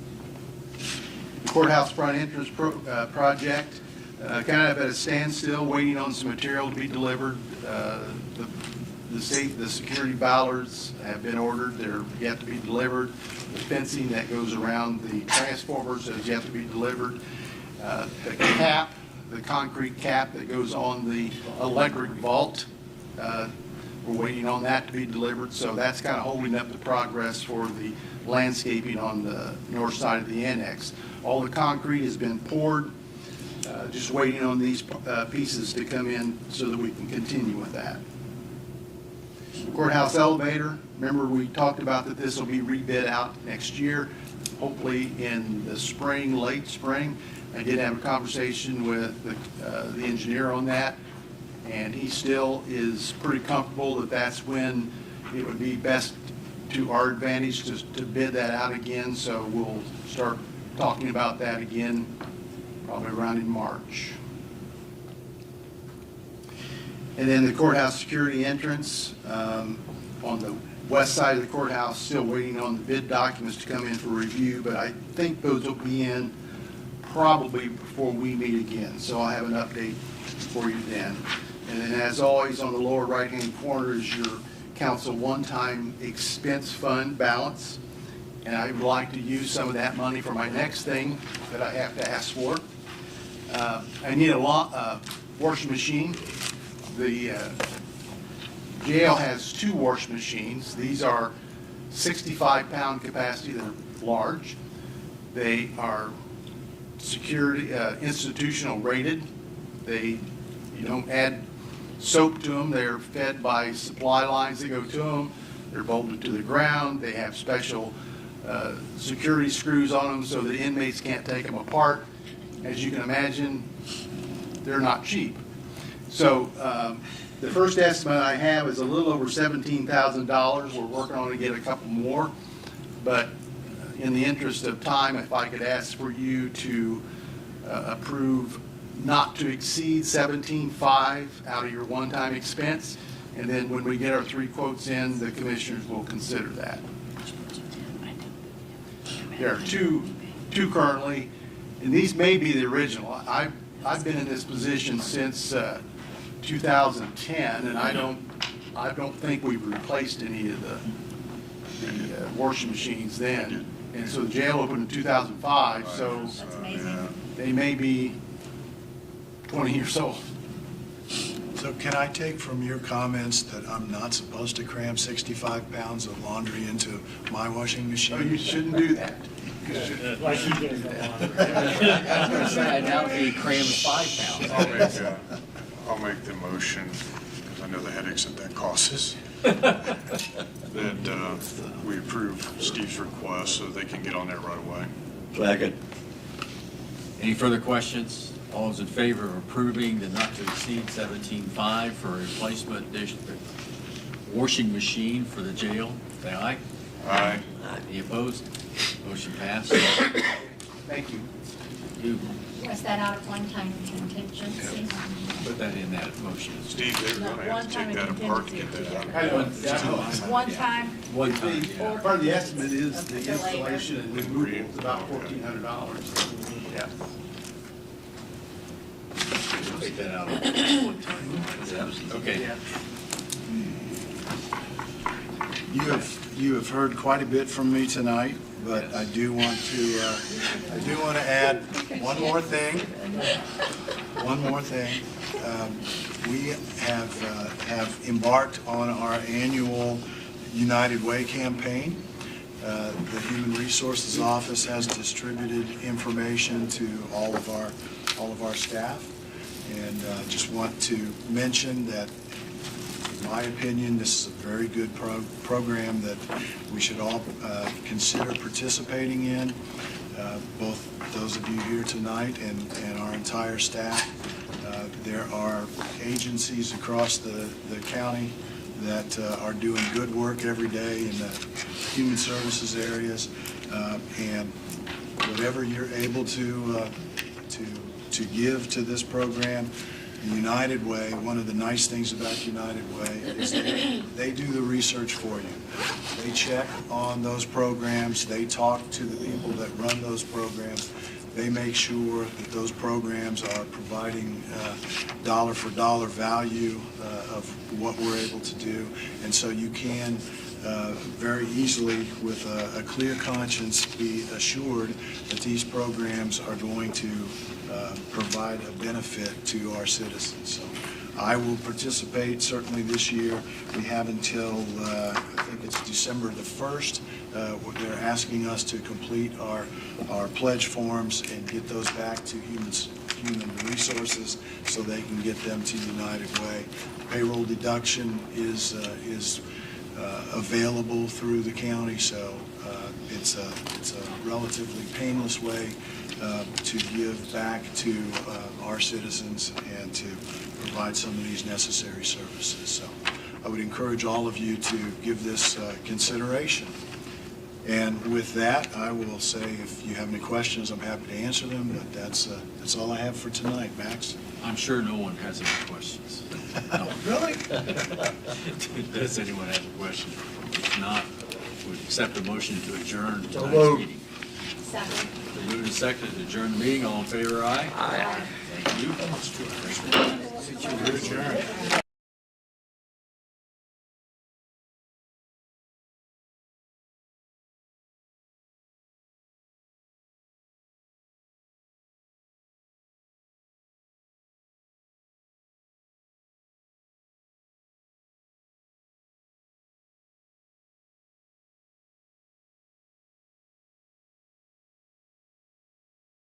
The courthouse front entrance project, kind of at a standstill, waiting on some material to be delivered. The security bollards have been ordered; they're yet to be delivered. The fencing that goes around the transformers has yet to be delivered. The cap, the concrete cap that goes on the electric vault We're waiting on that to be delivered, so that's kind of holding up the progress for the landscaping on the north side of the annex. All the concrete has been poured, just waiting on these pieces to come in so that we can continue with that. Courthouse elevator, remember we talked about that this will be rebid out next year, hopefully in the spring, late spring. I did have a conversation with the engineer on that, and he still is pretty comfortable that that's when it would be best to our advantage to bid that out again. So we'll start talking about that again probably around in March. And then the courthouse security entrance on the west side of the courthouse, still waiting on the bid documents to come in for review, but I think those will be in probably before we meet again. So I'll have an update for you then. And then as always, on the lower right-hand corner is your council one-time expense fund balance. And I would like to use some of that money for my next thing that I have to ask for. I need a washing machine. The jail has 2 washing machines. These are 65-pound capacity. They're large. They are security institutional rated. You don't add soap to them. They're fed by supply lines that go to them. They're bolted to the ground. They have special security screws on them so the inmates can't take them apart. As you can imagine, they're not cheap. So the first estimate I have is a little over $17,000. We're working on to get a couple more, but in the interest of time, if I could ask for you to approve not to exceed $17,500 out of your one-time expense, and then when we get our 3 quotes in, the commissioners will consider that. There are two currently, and these may be the original. I've been in this position since 2010, and I don't think we've replaced any of the washing machines then. And so the jail opened in 2005, so they may be 20 years old. So can I take from your comments that I'm not supposed to cram 65 pounds of laundry into my washing machine? Oh, you shouldn't do that. Like you did. I was going to say, now he crams 5 pounds. I'll make the motion, because I know the headaches that causes, that we approve Steve's request so they can get on that right away. Second. Any further questions? All those in favor of approving the not to exceed $17,500 for a replacement washing machine for the jail, say aye. Aye. Any opposed? Motion passed. Thank you. Was that out of one-time contingency? Put that in that motion. Steve, they're going to have to take that apart to get that out. One time. One time, yeah. Part of the estimate is the installation and removal. It's about $1,400. Yeah. Take that out. Okay. You have heard quite a bit from me tonight, but I do want to add one more thing. One more thing. We have embarked on our annual United Way campaign. The Human Resources Office has distributed information to all of our staff, and just want to mention that, in my opinion, this is a very good program that we should all consider participating in. Both those of you here tonight and our entire staff. There are agencies across the county that are doing good work every day in the human services areas, and whatever you're able to give to this program, the United Way, one of the nice things about United Way is they do the research for you. They check on those programs. They talk to the people that run those programs. They make sure that those programs are providing dollar for dollar value of what we're able to do. And so you can very easily, with a clear conscience, be assured that these programs are going to provide a benefit to our citizens. So I will participate certainly this year. We have until, I think it's December the 1st. They're asking us to complete our pledge forms and get those back to Human Resources so they can get them to United Way. Payroll deduction is available through the county, so it's a relatively painless way to give back to our citizens and to provide some of these necessary services. So I would encourage all of you to give this consideration. And with that, I will say if you have any questions, I'm happy to answer them, but that's all I have for tonight. Max? I'm sure no one has any questions. No. Really? Does anyone have a question? If not, we accept a motion to adjourn So tonight's moved. meeting. The move and second to adjourn the meeting. All in favor, aye? Aye. Thank you. You're adjourned.